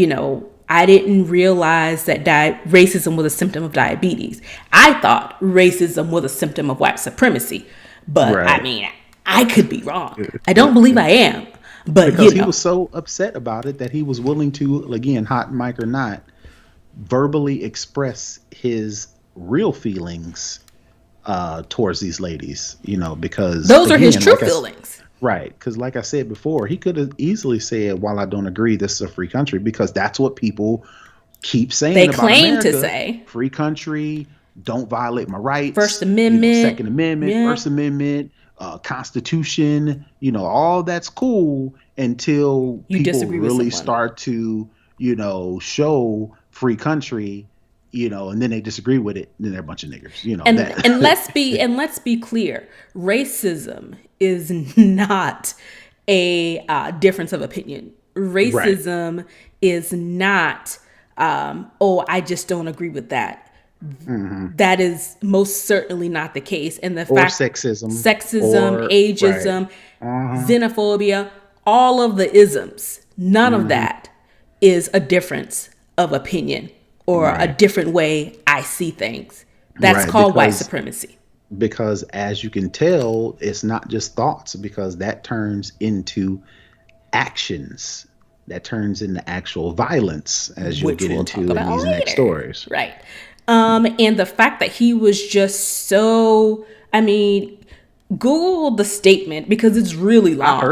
I didn't realize that racism was a symptom of diabetes. I thought racism was a symptom of white supremacy. But I mean, I could be wrong. I don't believe I am. But because he was so upset about it that he was willing to, again, hot mic or not, verbally express his real feelings towards these ladies, because those are his true feelings. Right. Because like I said before, he could have easily said, while I don't agree, this is a free country, because that's what people keep saying. They about claim America. To say free country, don't violate my rights. First Amendment, Second Amendment, First Amendment, Constitution, all that's cool until people really start to, show free country, and then they disagree with it, and then they're a bunch of niggers, And let's be clear, racism is not a difference of opinion. Racism is not, I just don't agree with that. That is most certainly not the case. And the fact sexism, ageism, xenophobia, all of the isms, none of that is a difference of opinion or a different way I see things. That's called white supremacy. Because as you can tell, it's not just thoughts, because that turns into actions. That turns into actual violence, as you'll get into in these next stories. Right. And the fact that he was just so, Google the statement, because it's really long.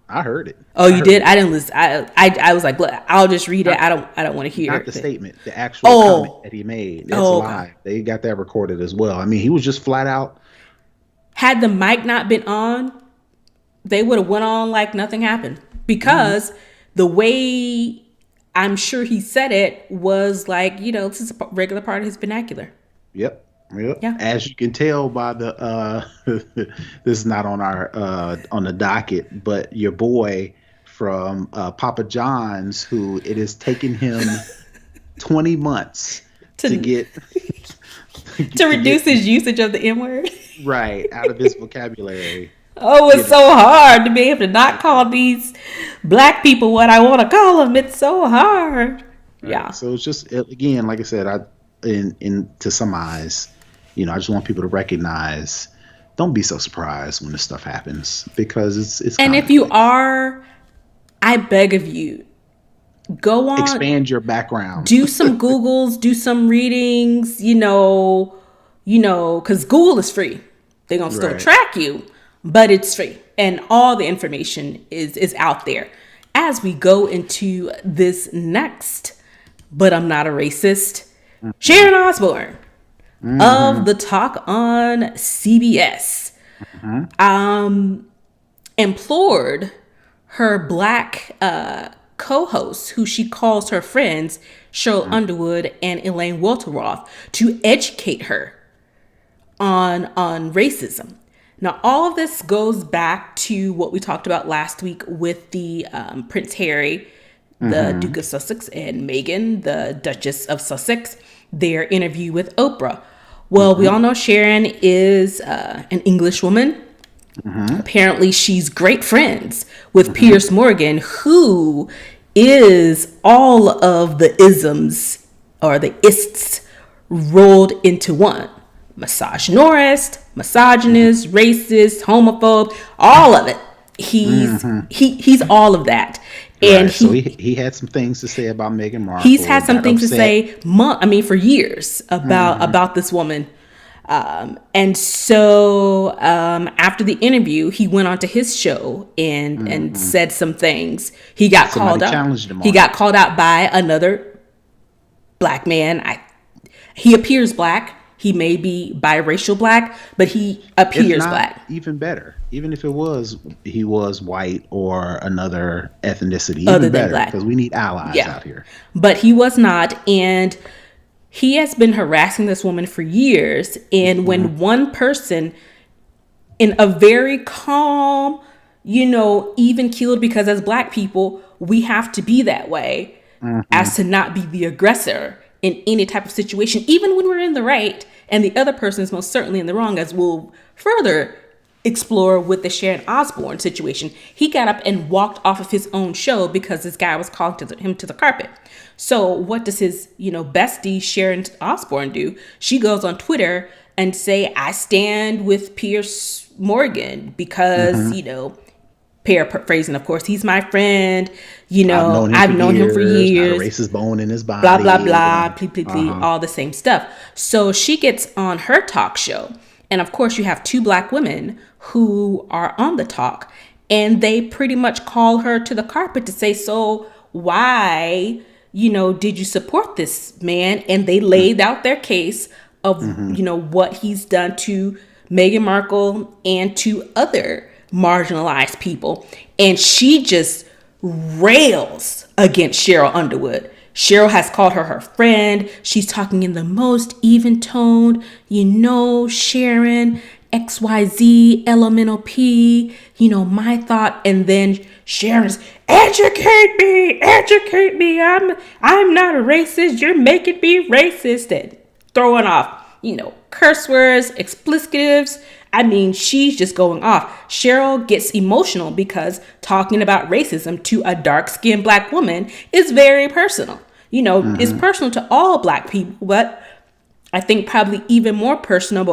I heard it. Oh, you did? I didn't listen. I was like, I'll just read it. I don't want to hear it. Not the statement, the actual comment that he made. It's live. They got that recorded as well. He was just flat out. Had the mic not been on, they would have went on like nothing happened, because the way I'm sure he said it was like, this is a regular part of his vernacular. Yep. Yeah. As you can tell by the this is not on our on the docket, but your boy from Papa John's, who it has taken him 20 months to get to reduce his usage of the N word. Right, out of his vocabulary. Oh, You it's so hard to be able to not call these black people what I want to call them. It's so hard. Right. Yeah. So it's just again, like I said, I in to surmise, I just want people to recognize, don't be so surprised when this stuff happens because it's And if you commonplace. are, I beg of you, go on, Expand your background. do some Googles, do some readings, because Google is free. They're gonna still Right. track you, but it's free. And all the information is out there. As we go into this next, but I'm not a racist, Hmm. Sharon Osbourne of Hmm. the Talk on CBS Hmm. implored her black co-hosts, who she calls her friends, Cheryl Underwood and Elaine Welteroth, to educate her on racism. Now, all of this goes back to what we talked about last week with the Prince Harry, the Hmm. Duke of Sussex, and Meghan, the Duchess of Sussex, their interview with Oprah. Well, we Hmm. all know Sharon is an English woman. Hmm. Apparently, she's great friends with Hmm. Piers Morgan, who is all of the isms or the ists rolled into one: misogynorist, misogynist, racist, homophobe, all of it. Hmm. He's all of that, and Right. So he had some things to say about Meghan he's Markle, had some got things to upset. say. For years Hmm. about this woman. And so after the interview, he went on to his show and Hmm. said some things. He got Somebody called out. challenged him He on it. got called out by another black man. He appears black. He may be biracial black, but he If appears not, black even better. Even if he was white or another ethnicity, other even than better black. because we need allies Yeah. out here. But he was not. And he has been harassing this woman for years. And Hmm. when one person in a very calm, even keeled, because as black people, we have to be that way, Hmm. as to not be the aggressor in any type of situation, even when we're in the right and the other person is most certainly in the wrong, as we'll further explore with the Sharon Osbourne situation. He got up and walked off of his own show because this guy was calling him to the carpet. So what does his, bestie Sharon Osbourne do? She goes on Twitter and say, I stand with Piers Morgan because, Hmm. paraphrasing, of course, he's my friend. I've known him for I've known him for years. Not a years, racist bone in his blah, blah, body. blah, plee, plee, Uh plee, huh. all the same stuff. So she gets on her talk show. And of course, you have two black women who are on the talk. And they pretty much call her to the carpet to say, so why, did you support this man? And they laid out their case of, Hmm. what he's done to Meghan Markle and to other marginalized people. And she just rails against Cheryl Underwood. Cheryl has called her her friend. She's talking in the most even toned, Sharon, XYZ, elemental P, my thought. And then Sharon's, educate me. I'm not a racist. You're making me racist. And throwing off, curse words, explicitives. I mean, she's just going off. Cheryl gets emotional because talking about racism to a dark-skinned black woman is very personal. It's Hmm. personal to all black people, but I think probably even more personal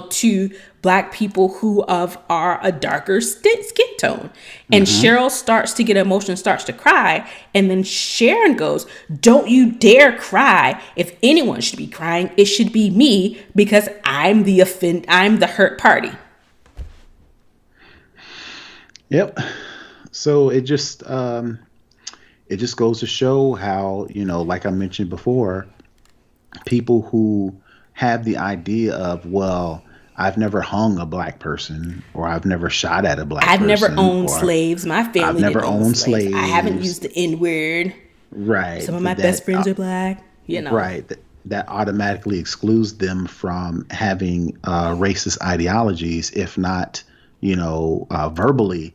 to black people who are a darker skin tone. And Hmm. Cheryl starts to get emotional, starts to cry, and then Sharon goes, don't you dare cry. If anyone should be crying, it should be me, because I'm the hurt party. Yep. So it just goes to show how, like I mentioned before, people who have the idea of, well, I've never hung a black person, or I've never shot at a black I've never person, owned or slaves. My I've family never didn't own owned slaves. I haven't slaves. used the N-word. Right. Some of my best friends are black. Right. That automatically excludes them from having racist ideologies, if not, verbally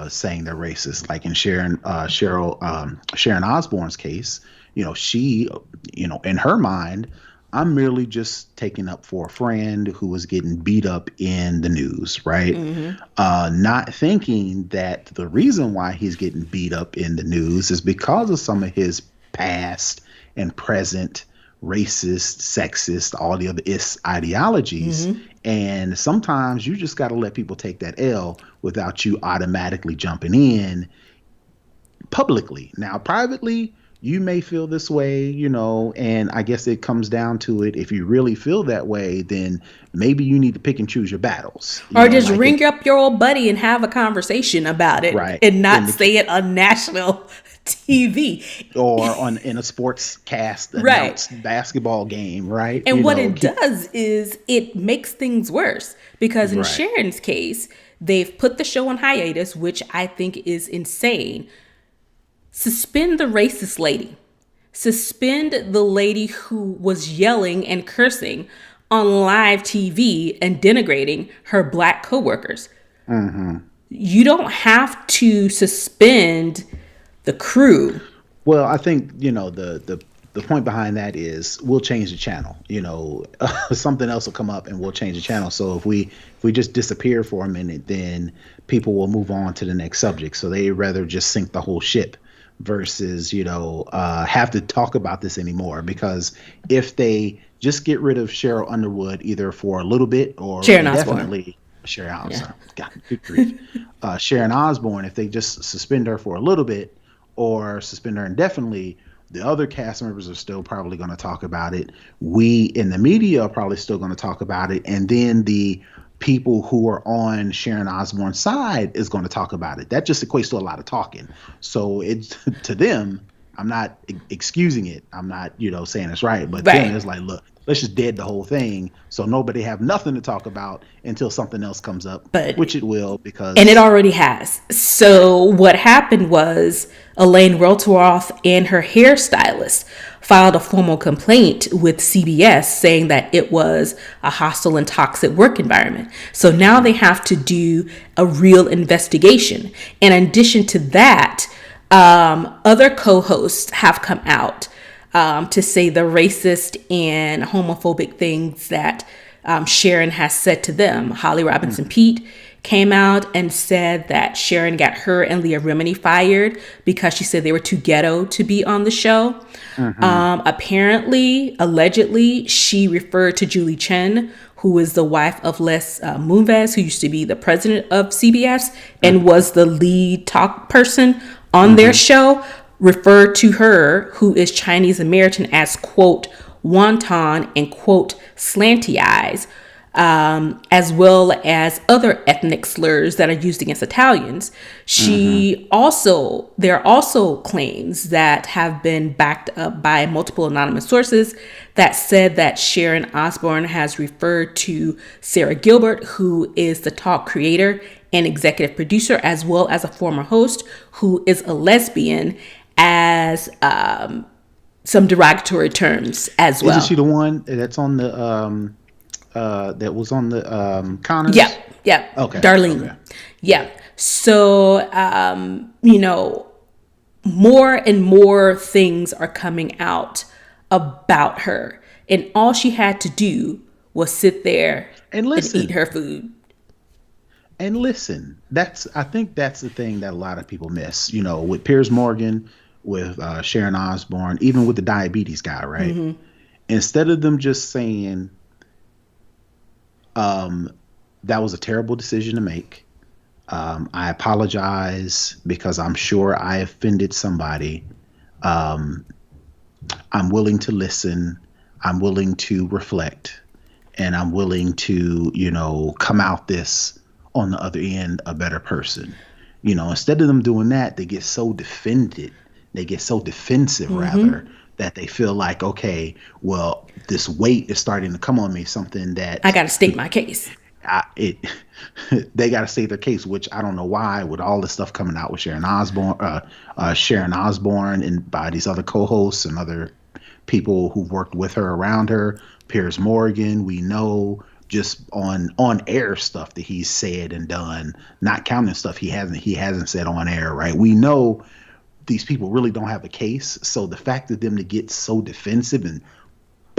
saying they're racist. Like in Sharon Osbourne's case, she, in her mind, I'm merely just taking up for a friend who was getting beat up in the news, right? Mm-hmm. Not thinking that the reason why he's getting beat up in the news is because of some of his past and present racist, sexist, all the other is ideologies. Mm-hmm. And sometimes you just got to let people take that L without you automatically jumping in publicly. Now, privately, you may feel this way, and I guess it comes down to it. If you really feel that way, then maybe you need to pick and choose your battles, Or just like ring up your old buddy and have a conversation about it right and in not the say it on national TV. or on in a sports cast Right. announced basketball game, right? And what it does is it makes things worse because in Right. Sharon's case, they've put the show on hiatus, which I think is insane. Suspend the racist lady. Suspend the lady who was yelling and cursing on live TV and denigrating her black coworkers. Mm-hmm. You don't have to suspend the crew. Well, I think the point behind that is we'll change the channel. Something else will come up and we'll change the channel. So if we just disappear for a minute, then people will move on to the next subject. So they rather just sink the whole ship versus have to talk about this anymore. Because if they just get rid of Cheryl Underwood either for a little bit or Sharon Osbourne. indefinitely, good grief, Sharon Osbourne, if they just suspend her for a little bit or suspend her indefinitely, the other cast members are still probably going to talk about it. We in the media are probably still going to talk about it. And then the people who are on Sharon Osbourne's side is going to talk about it. That just equates to a lot of talking. So it's to them, I'm not excusing it. I'm not, saying it's right. But then it's like, look, let's just dead the whole thing so nobody have nothing to talk about until something else comes up, which it will and it already has. So what happened was Elaine Welteroth and her hairstylist filed a formal complaint with CBS saying that it was a hostile and toxic work environment. So now they have to do a real investigation. And in addition to that, other co-hosts have come out to say the racist and homophobic things that Sharon has said to them. Holly Robinson Pete came out and said that Sharon got her and Leah Remini fired because she said they were too ghetto to be on the show. Apparently, allegedly, she referred to Julie Chen, who is the wife of Les Moonves, who used to be the president of CBS and was the lead talk person on their show, referred to her, who is Chinese American, as, quote, wonton and, quote, slanty eyes, as well as other ethnic slurs that are used against Italians. There are also claims that have been backed up by multiple anonymous sources that said that Sharon Osbourne has referred to Sarah Gilbert, who is the talk creator and executive producer, as well as a former host who is a lesbian, as some derogatory terms as well. Isn't she the one that's on the that was on the Connors? Yeah. Okay. Darlene. Okay. Yeah. So, more and more things are coming out about her. And all she had to do was sit there and eat her food. And listen, I think that's the thing that a lot of people miss, with Piers Morgan, with Sharon Osbourne, even with the diabetes guy, right? Mm-hmm. Instead of them just saying, that was a terrible decision to make. I apologize because I'm sure I offended somebody. I'm willing to listen. I'm willing to reflect. And I'm willing to, come out this on the other end a better person. Instead of them doing that, they get so defended. They get so defensive, rather, that they feel like, okay, well, this weight is starting to come on me, something that I got to state my case. They got to state their case, which I don't know why, with all this stuff coming out with Sharon Osbourne, and by these other co-hosts and other people who worked with her, around her. Piers Morgan, we know, just on air stuff that he's said and done, not counting stuff he hasn't said on air, right? We know these people really don't have a case. So the fact of them to get so defensive and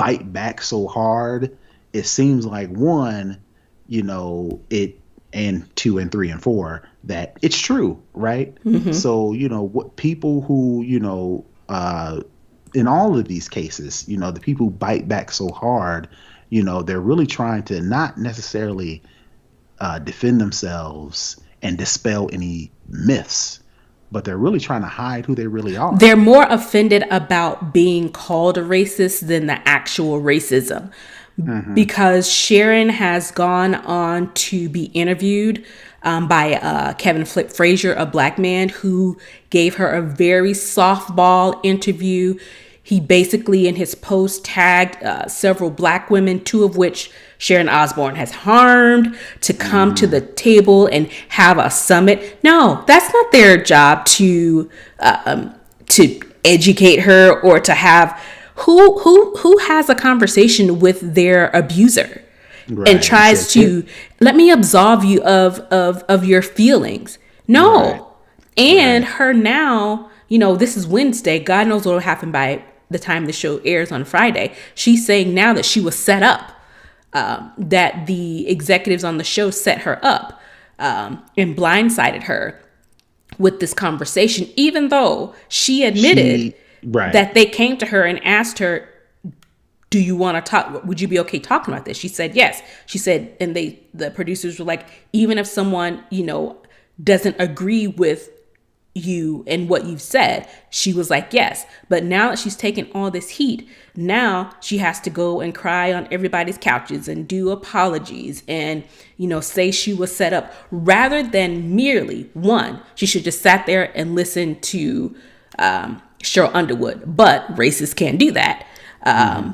bite back so hard, it seems like one, it, and two and three and four, that it's true, right? So, what people who, in all of these cases, the people who bite back so hard, they're really trying to not necessarily defend themselves and dispel any myths, but they're really trying to hide who they really are. They're more offended about being called a racist than the actual racism. Because Sharon has gone on to be interviewed by Kevin Flip Frazier, a black man who gave her a very softball interview. He basically in his post tagged several black women, two of which Sharon Osbourne has harmed, to come to the table and have a summit. No, that's not their job to educate her or to have who has a conversation with their abuser and tries to let me absolve you of your feelings. No. And her now, this is Wednesday. God knows what will happen by the time the show airs on Friday. She's saying now that she was set up, that the executives on the show set her up and blindsided her with this conversation, even though she admitted that they came to her and asked her, do you want to talk? Would you be okay talking about this? She said, yes. She said, and the producers were like, even if someone, doesn't agree with you and what you've said, she was like, yes. But now that she's taken all this heat, now she has to go and cry on everybody's couches and do apologies and, say she was set up, rather than merely, one, she should just sat there and listen to Cheryl Underwood. But racists can't do that.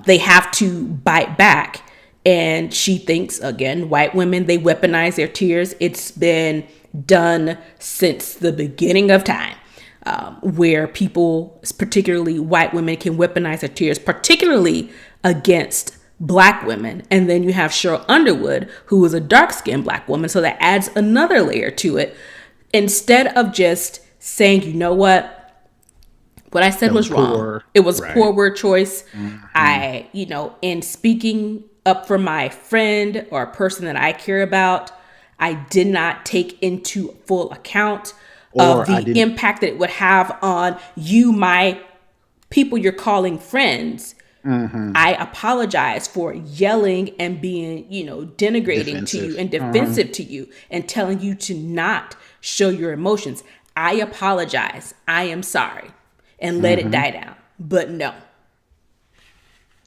They have to bite back. And she thinks, again, white women, they weaponize their tears. It's been done since the beginning of time, where people, particularly white women, can weaponize their tears, particularly against black women. And then you have Cheryl Underwood, who is a dark-skinned black woman. So that adds another layer to it. Instead of just saying, you know what I said was wrong. It was poor word choice. I, in speaking up for my friend or a person that I care about, I did not take into full account of the impact that it would have on you, my people you're calling friends. I apologize for yelling and being, denigrating defensive to you and defensive to you and telling you to not show your emotions. I apologize. I am sorry. And let it die down. But no.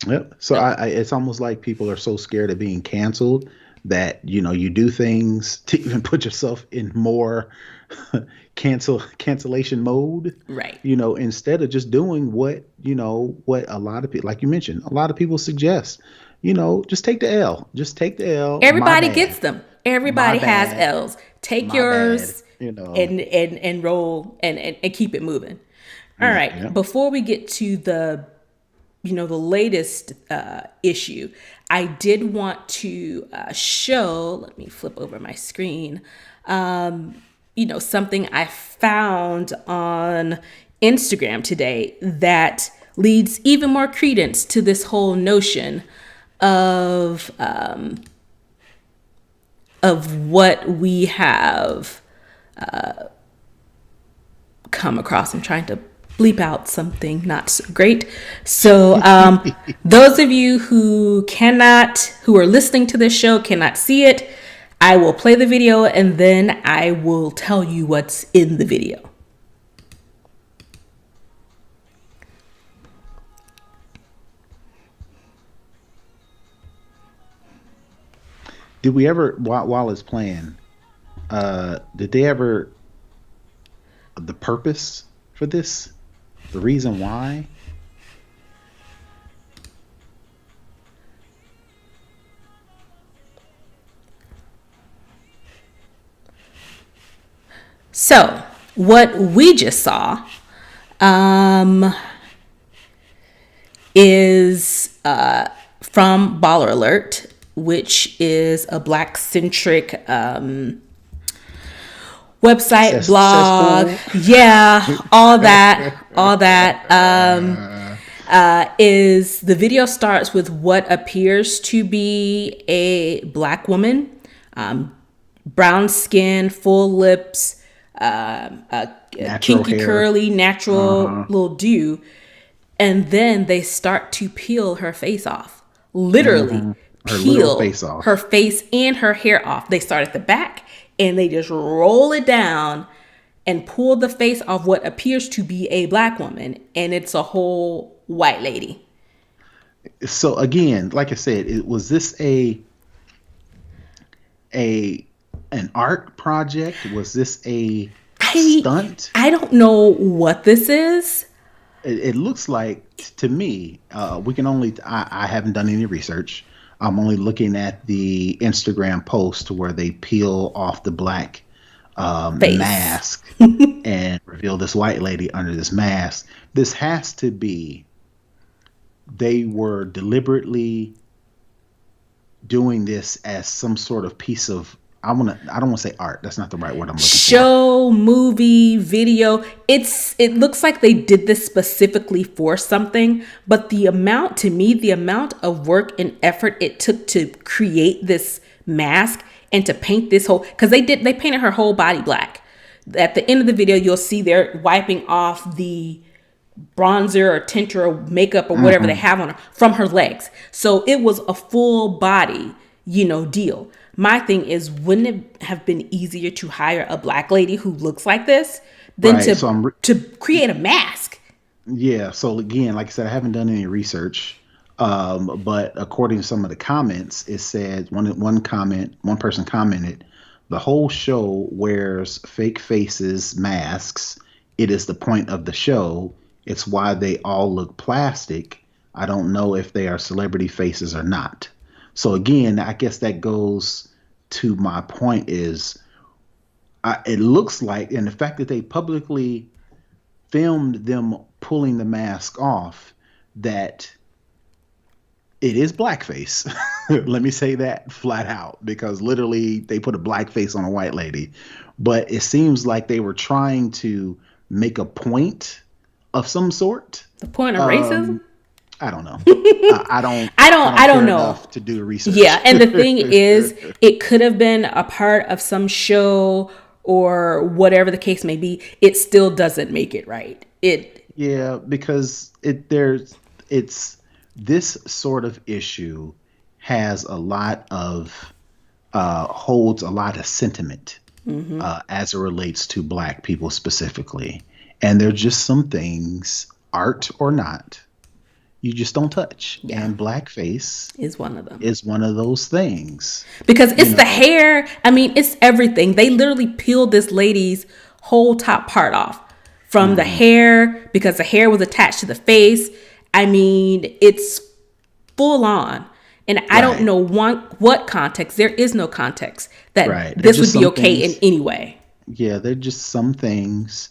Yep. So it's almost like people are so scared of being canceled that, you do things to even put yourself in more cancellation mode. Right. Instead of just doing what a lot of people, like you mentioned, a lot of people suggest, just take the L. Just take the L. Everybody gets them. Everybody has L's. Take yours, and roll and keep it moving. All right. Yeah. Before we get to the latest issue, I did want to show, let me flip over my screen, something I found on Instagram today that leads even more credence to this whole notion of what we have come across. I'm trying to bleep out something not so great. So those of you who are listening to this show cannot see it, I will play the video and then I will tell you what's in the video. Did we ever, while it's playing, did they ever, the purpose for this? The reason why? So, what we just saw is from Baller Alert, which is a Black-centric website, blog, yeah, all that. Is the video starts with what appears to be a black woman, brown skin, full lips, a Natural kinky hair. curly, natural Uh-huh. little do. And then they start to peel her face off. Literally Hmm. Her literal peel face off. her face and her hair off. They start at the back and they just roll it down and pull the face off what appears to be a black woman. And it's a whole white lady. So again, like I said, was this a an art project? Was this a I stunt? I don't know what this is. It looks like to me. We can only. I haven't done any research. I'm only looking at the Instagram post where they peel off the black Face. mask and reveal this white lady under this mask. This has to be. They were deliberately doing this as some sort of piece of. I don't want to say art. That's not the right word I'm looking for. Show, movie, video. It looks like they did this specifically for something, but the amount of work and effort it took to create this mask and to paint this whole, because they painted her whole body black. At the end of the video, you'll see they're wiping off the bronzer or tint or makeup or whatever they Hmm. have on her from her legs. So it was a full body, deal. My thing is, wouldn't it have been easier to hire a black lady who looks like this than Right. So to create a mask? yeah. So again, like I said, I haven't done any research. But according to some of the comments, it said one person commented, the whole show wears fake faces, masks. It is the point of the show. It's why they all look plastic. I don't know if they are celebrity faces or not. So again, I guess that goes to my point is it looks like, and the fact that they publicly filmed them pulling the mask off, that it is blackface. Let me say that flat out because literally they put a black face on a white lady. But it seems like they were trying to make a point of some sort. The point of racism? Um, I don't know. I I don't don't care know. enough to do research. Yeah, and the thing is, it could have been a part of some show or whatever the case may be. It still doesn't make it right. Yeah, because it's this sort of issue has a lot of holds a lot of sentiment as it relates to black people specifically, and there's just some things, art or not, you just don't touch, Yeah, and blackface is one of them. is one of those things. Because You it's the know, hair. I mean, it's everything. They literally peeled this lady's whole top part off from the mhm, hair because the hair was attached to the face. I mean, it's full on. And I don't right, know what context. There is no context that right. There's this would just be some okay in things. any way. Yeah, they're just some things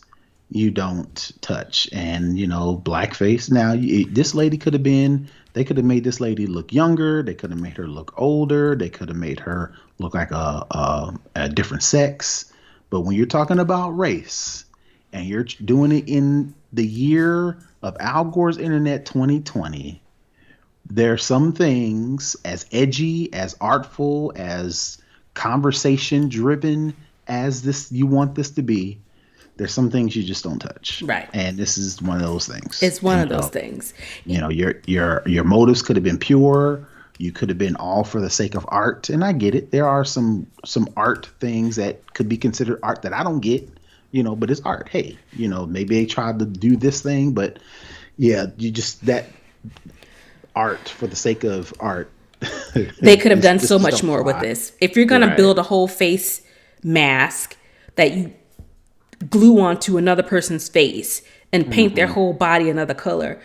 you don't touch. And, blackface. Now, this lady could have been, they could have made this lady look younger. They could have made her look older. They could have made her look like a different sex. But when you're talking about race and you're doing it in the year of Al Gore's Internet 2020, there are some things as edgy, as artful, as conversation driven as this you want this to be. There's some things you just don't touch, Right. and this is one of those things. It's one of those things. Your motives could have been pure. You could have been all for the sake of art, and I get it. There are some art things that could be considered art that I don't get, but it's art. Hey, maybe they tried to do this thing, but yeah, you just that art for the sake of art. They could have this done this so just much don't more with fly. this. If you're going to Right. build a whole face mask that you glue onto another person's face and paint their Hmm. whole body another color,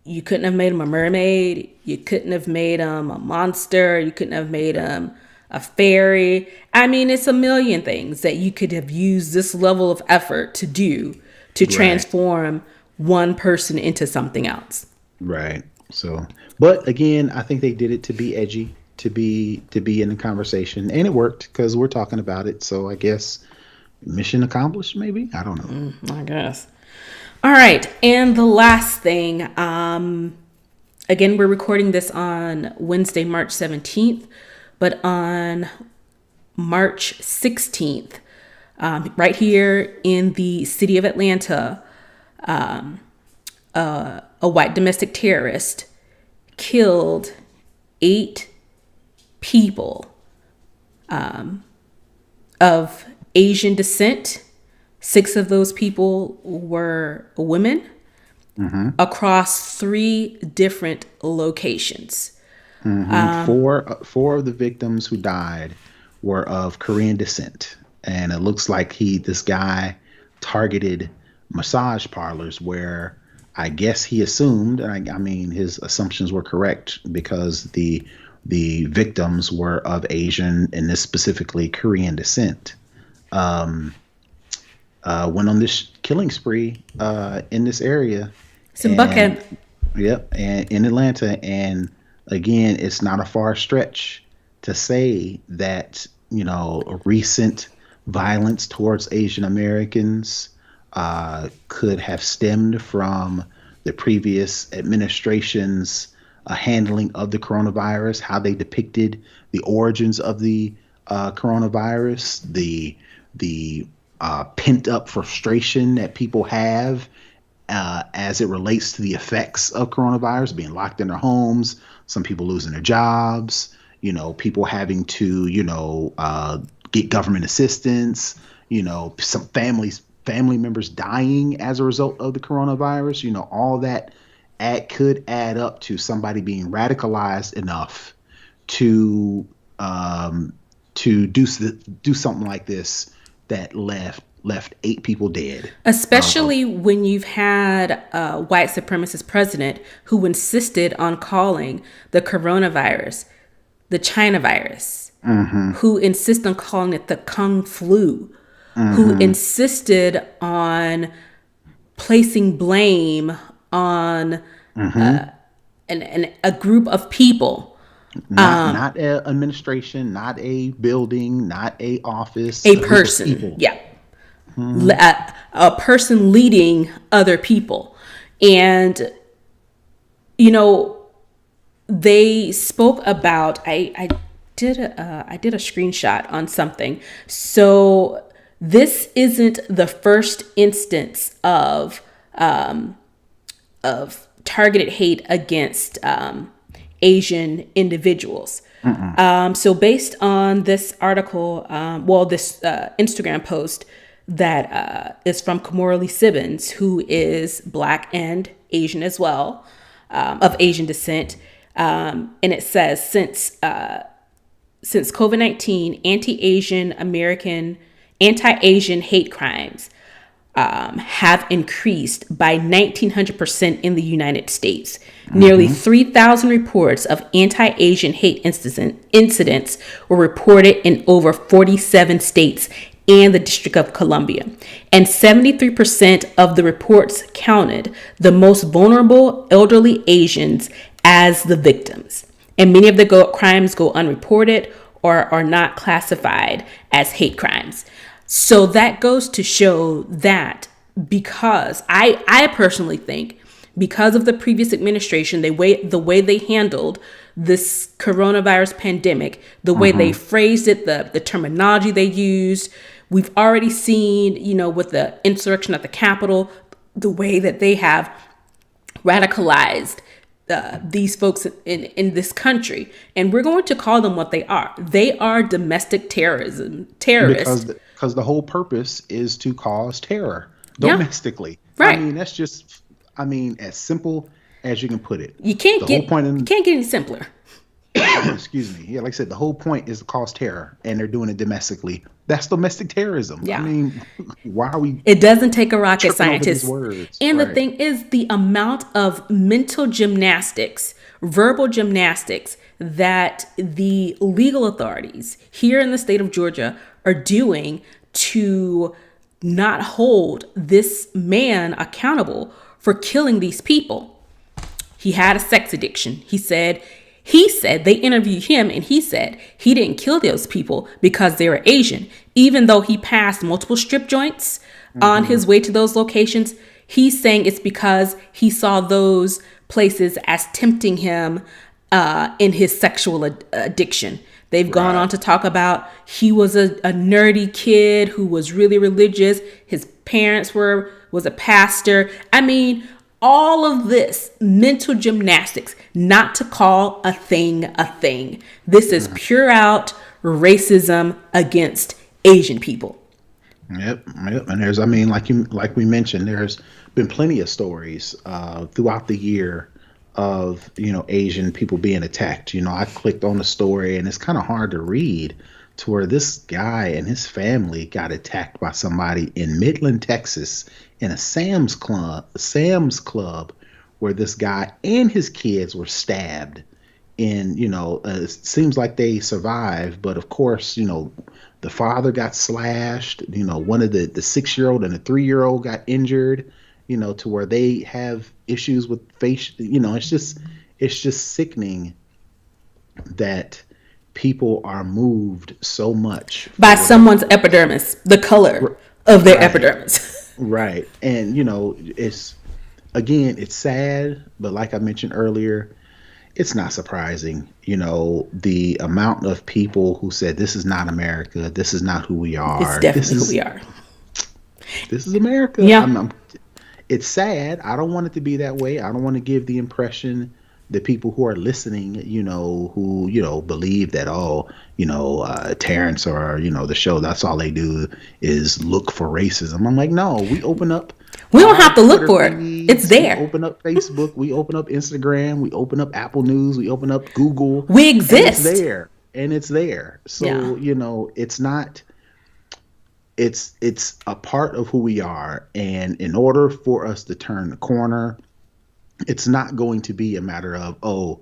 you couldn't have made him a mermaid. You couldn't have made him a monster. You couldn't have made him a fairy. I mean, it's a million things that you could have used this level of effort to do to Right. transform one person into something else. Right. So, but again, I think they did it to be edgy, to be in the conversation, and it worked because we're talking about it. So I guess mission accomplished. Maybe I don't know. I guess. All right. And the last thing, again, we're recording this on Wednesday, March 17th, but on March 16th, right here in the city of Atlanta, a white domestic terrorist killed 8 people of Asian descent. 6 of those people were women across 3 different locations. Four of the victims who died were of Korean descent, and it looks like this guy targeted massage parlors where I guess he assumed, and I mean his assumptions were correct, because the victims were of Asian, and this specifically Korean descent. Went on this killing spree in this area. It's in Buckhead. Yep, and in Atlanta. And again, it's not a far stretch to say that, recent violence towards Asian Americans could have stemmed from the previous administration's handling of the coronavirus, how they depicted the origins of the coronavirus, the pent up frustration that people have as it relates to the effects of coronavirus, being locked in their homes, some people losing their jobs, people having to, get government assistance, some family members dying as a result of the coronavirus, all that could add up to somebody being radicalized enough to do something like this that left 8 people dead. Especially when you've had a white supremacist president who insisted on calling the coronavirus the China virus, who insisted on calling it the Kung flu, who insisted on placing blame on a group of people. Not an administration, not a building, not a office. A person. Yeah. A person leading other people. And, they spoke about, I did a screenshot on something. So this isn't the first instance of targeted hate against Asian individuals. So based on this article, this Instagram post that is from Kamora Sibbons, who is Black and Asian as well, of Asian descent. And it says, since COVID-19, anti-Asian hate crimes have increased by 1,900% in the United States. Nearly 3,000 reports of anti-Asian hate incidents were reported in over 47 states and the District of Columbia. And 73% of the reports counted the most vulnerable elderly Asians as the victims. And many of the crimes go unreported or are not classified as hate crimes. So that goes to show that, because I personally think, because of the previous administration, the way they handled this coronavirus pandemic, the way they phrased it, the terminology they used, we've already seen, with the insurrection at the Capitol, the way that they have radicalized these folks in this country. And we're going to call them what they are. They are domestic terrorism, terrorists. Because the whole purpose is to cause terror domestically. Yeah. Right. I mean, that's just, as simple as you can put it. You can't get any simpler. Excuse me. Yeah, like I said, the whole point is to cause terror, and they're doing it domestically. That's domestic terrorism. Yeah. I mean, why are we? It doesn't take a rocket scientist. And right. The thing is, the amount of mental gymnastics, verbal gymnastics that the legal authorities here in the state of Georgia are doing to not hold this man accountable for killing these people. He had a sex addiction. He said they interviewed him, and he said he didn't kill those people because they were Asian. Even though he passed multiple strip joints on his way to those locations, He's saying it's because he saw those places as tempting him in his sexual addiction. They've gone on to talk about he was a nerdy kid who was really religious. His parents was a pastor. I mean, all of this mental gymnastics, not to call a thing a thing. This is pure out racism against Asian people. Yep. And there's, I mean, like we mentioned, there's been plenty of stories throughout the year of, Asian people being attacked. I clicked on the story, and it's kind of hard to read, to where this guy and his family got attacked by somebody in Midland, Texas, in a Sam's Club, where this guy and his kids were stabbed. And it seems like they survived, but of course, the father got slashed. One of the 6-year-old and the 3-year-old got injured. To where they have issues with face. It's just sickening that people are moved so much by someone's epidermis, the color of their epidermis. Right. And, it's sad, but like I mentioned earlier, it's not surprising, the amount of people who said, this is not America. This is not who we are. It's definitely who we are. This is America. Yeah. It's sad. I don't want it to be that way. I don't want to give the impression that people who are listening, who, believe that, Terrance or, the show, that's all they do is look for racism. I'm like, no, we open up. We don't have to look for it. It's there. We open up Facebook. We open up Instagram. We open up Apple News. We open up Google. We exist. And it's there. So, it's not. It's a part of who we are. And in order for us to turn the corner, it's not going to be a matter of,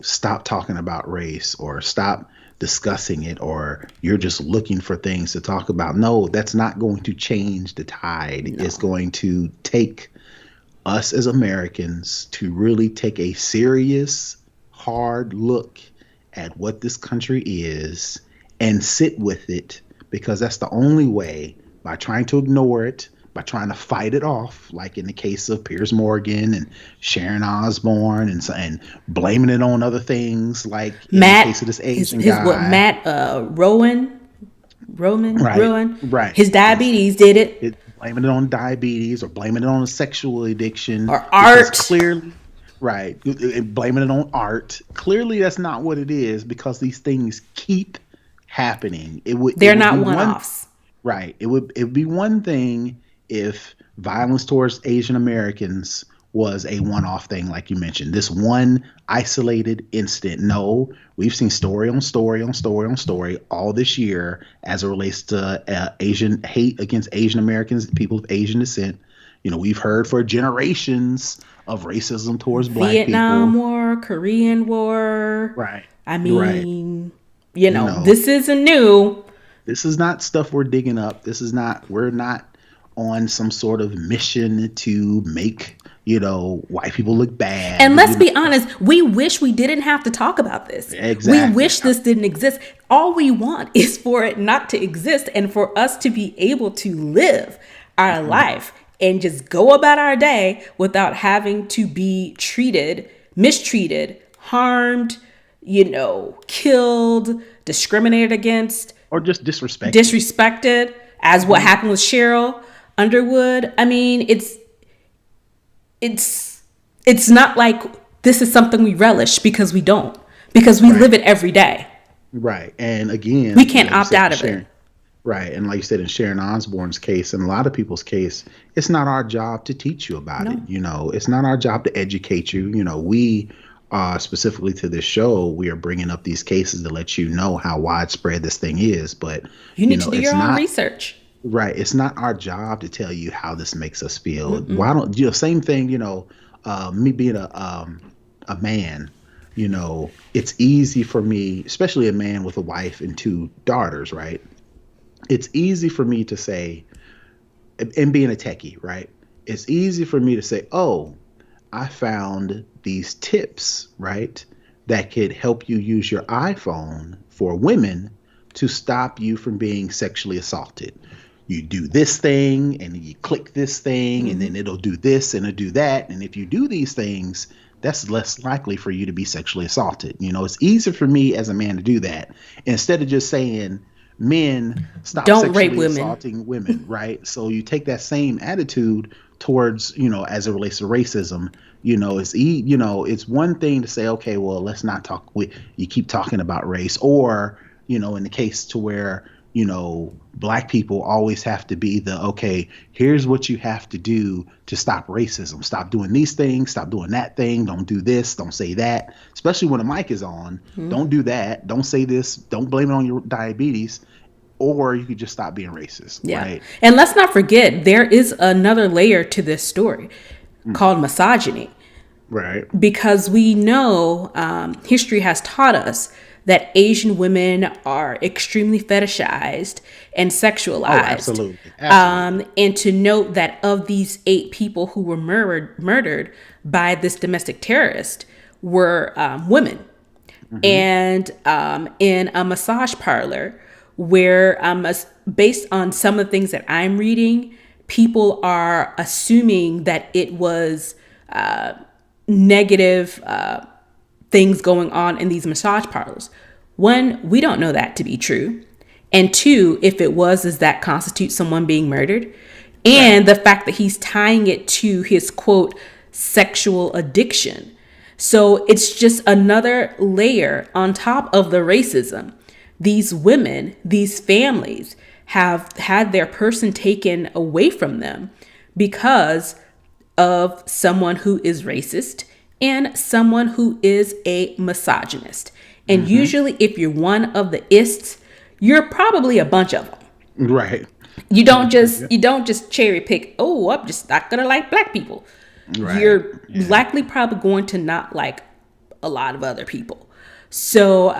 stop talking about race or stop discussing it, or you're just looking for things to talk about. No, that's not going to change the tide. No. It's going to take us as Americans to really take a serious, hard look at what this country is and sit with it, because that's the only way. By trying to ignore it, by trying to fight it off, like in the case of Piers Morgan and Sharon Osbourne, and blaming it on other things, like Matt, in the case of this Asian guy. Matt Rowan, right. His diabetes did it. Blaming it on diabetes, or blaming it on a sexual addiction, or art. Clearly, right. Blaming it on art. Clearly, that's not what it is, because these things keep happening. They're not one-offs. Right. It would be one thing if violence towards Asian Americans was a one-off thing, like you mentioned. This one isolated incident. No, we've seen story on story on story on story all this year as it relates to Asian hate against Asian Americans, people of Asian descent. We've heard for generations of racism towards black people. Vietnam War, Korean War. Right. I mean, this isn't new. This is not stuff we're digging up. We're not on some sort of mission to make, white people look bad. And let's be honest, we wish we didn't have to talk about this. Exactly. We wish this didn't exist. All we want is for it not to exist, and for us to be able to live our life and just go about our day without having to be mistreated, harmed, killed, discriminated against, or just disrespected, as what happened with Cheryl Underwood. I mean, it's not like this is something we relish, because we don't, because we live it every day. Right. And again, we can't opt out of it. Right. And like you said, in Sharon Osbourne's case, and a lot of people's case, it's not our job to teach you about it. It's not our job to educate you. We specifically to this show, we are bringing up these cases to let you know how widespread this thing is. But you need to do your own research. Right. It's not our job to tell you how this makes us feel. Mm-mm. Why don't same thing, me being a man, it's easy for me, especially a man with a wife and 2 daughters, right? It's easy for me to say, and being a techie, right? It's easy for me to say, I found these tips, right, that could help you use your iPhone for women to stop you from being sexually assaulted. you do this thing and you click this thing and then it'll do this and it'll do that. And if you do these things, that's less likely for you to be sexually assaulted. It's easier for me as a man to do that instead of just saying, men, stop Don't rape sexually women. assaulting women, right? So you take that same attitude towards, as it relates to racism. It's one thing to say, okay, well, let's not talk. You keep talking about race, or in the case to where black people always have to be okay, here's what you have to do to stop racism. Stop doing these things, stop doing that thing, don't do this, don't say that, especially when a mic is on. Don't do that, don't say this, don't blame it on your diabetes, or you could just stop being racist. Yeah. Right? And let's not forget, there is another layer to this story called misogyny. Right. Because we know history has taught us that Asian women are extremely fetishized and sexualized. Oh, absolutely. And to note that of these 8 people who were murdered by this domestic terrorist were women. And in a massage parlor where, based on some of the things that I'm reading, people are assuming that it was negative things going on in these massage parlors. 1, we don't know that to be true. And 2, if it was, does that constitute someone being murdered? And the fact that he's tying it to his, quote, sexual addiction. So it's just another layer on top of the racism. These women, these families have had their person taken away from them because of someone who is racist and someone who is a misogynist. And usually if you're one of the ists, you're probably a bunch of them. Right. You don't just cherry pick, oh, I'm just not going to like black people. Right. You're likely probably going to not like a lot of other people. So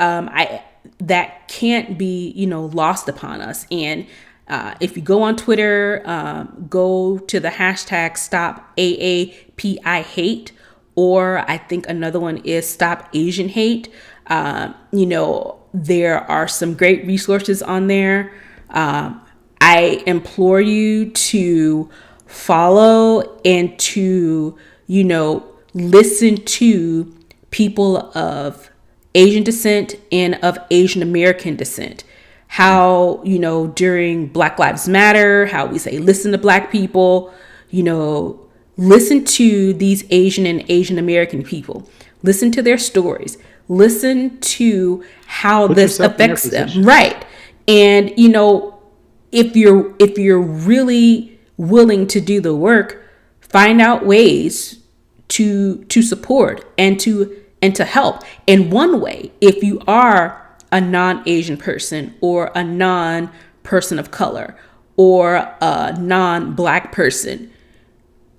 that can't be, lost upon us. And if you go on Twitter, go to the hashtag Stop AAPI Hate, or I think another one is Stop Asian Hate. There are some great resources on there. I implore you to follow and to, listen to people of Asian descent and of Asian American descent. How, during Black Lives Matter, how we say, listen to black people, listen to these Asian and Asian American people, listen to their stories, listen to how this affects them. Right. And, if you're really willing to do the work, find out ways to support and to help. And one way, if you are a non-Asian person or a non-person of color or a non-black person,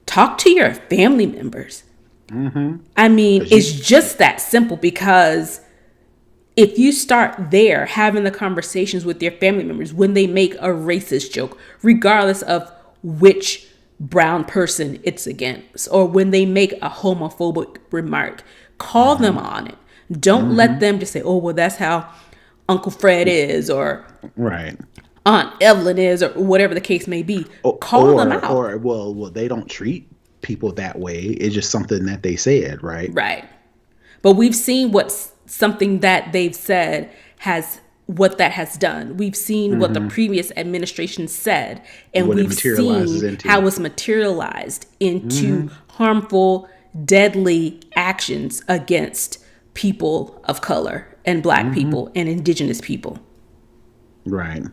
talk to your family members. I mean, it's just that simple, because if you start there having the conversations with your family members when they make a racist joke, regardless of which brown person it's against, or when they make a homophobic remark, call them on it. Don't let them just say, oh, well, that's how Uncle Fred is, or Aunt Evelyn is, or whatever the case may be. Call them out. Or, well, they don't treat people that way. It's just something that they said, right? Right. But we've seen something that they've said what that has done. We've seen what the previous administration said, and we've seen how it's materialized into harmful, deadly actions against people of color and black people and indigenous people. Right.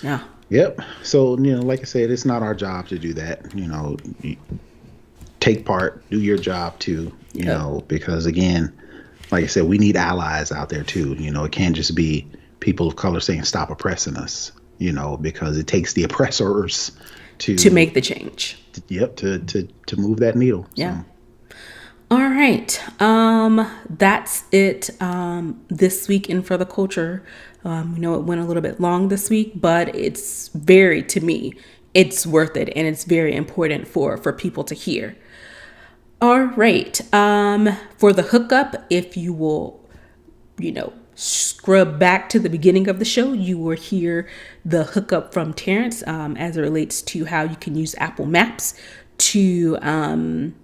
Yeah. Yep. So, like I said, it's not our job to do that. You take part, do your job too, because again, like I said, we need allies out there too. It can't just be people of color saying stop oppressing us, because it takes the oppressors to make the change. To move that needle. Yeah. So. All right. That's it. This week in For the Culture. It went a little bit long this week, but to me, it's worth it, and it's very important for people to hear. All right. For the hookup, if you will, scrub back to the beginning of the show, you will hear the hookup from Terrance as it relates to how you can use Apple Maps to find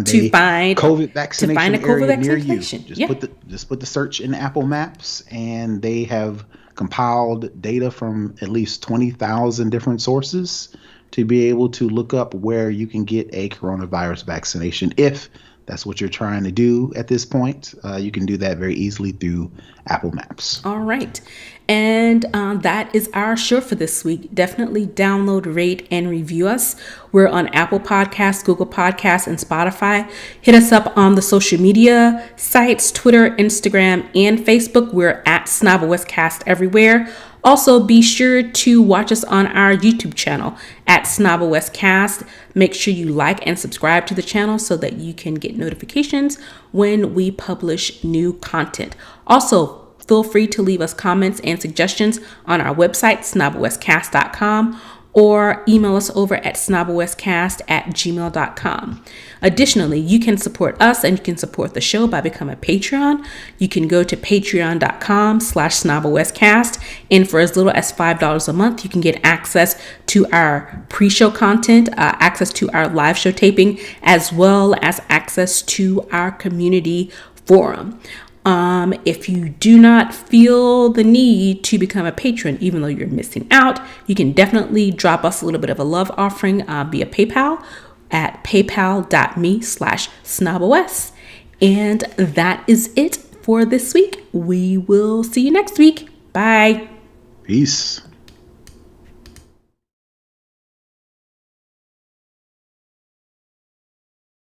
to a find COVID to find vaccination a COVID area near you. vaccination. Just Yeah. put the search in Apple Maps, and they have compiled data from at least 20,000 different sources to be able to look up where you can get a coronavirus vaccination if that's what you're trying to do at this point. You can do that very easily through Apple Maps. All right. And that is our show for this week. Definitely download, rate, and review us. We're on Apple Podcasts, Google Podcasts, and Spotify. Hit us up on the social media sites, Twitter, Instagram, and Facebook. We're at snobOS Cast everywhere. Also, be sure to watch us on our YouTube channel at snobOS Cast. Make sure you like and subscribe to the channel so that you can get notifications when we publish new content. Also, feel free to leave us comments and suggestions on our website, snobOScast.com, or email us over at snobOScast@gmail.com. Additionally, you can support us and you can support the show by becoming a Patreon. You can go to patreon.com/snobOScast, and for as little as $5 a month, you can get access to our pre-show content, access to our live show taping, as well as access to our community forum. If you do not feel the need to become a patron, even though you're missing out, you can definitely drop us a little bit of a love offering via PayPal at paypal.me/snobOS. And that is it for this week. We will see you next week. Bye. Peace.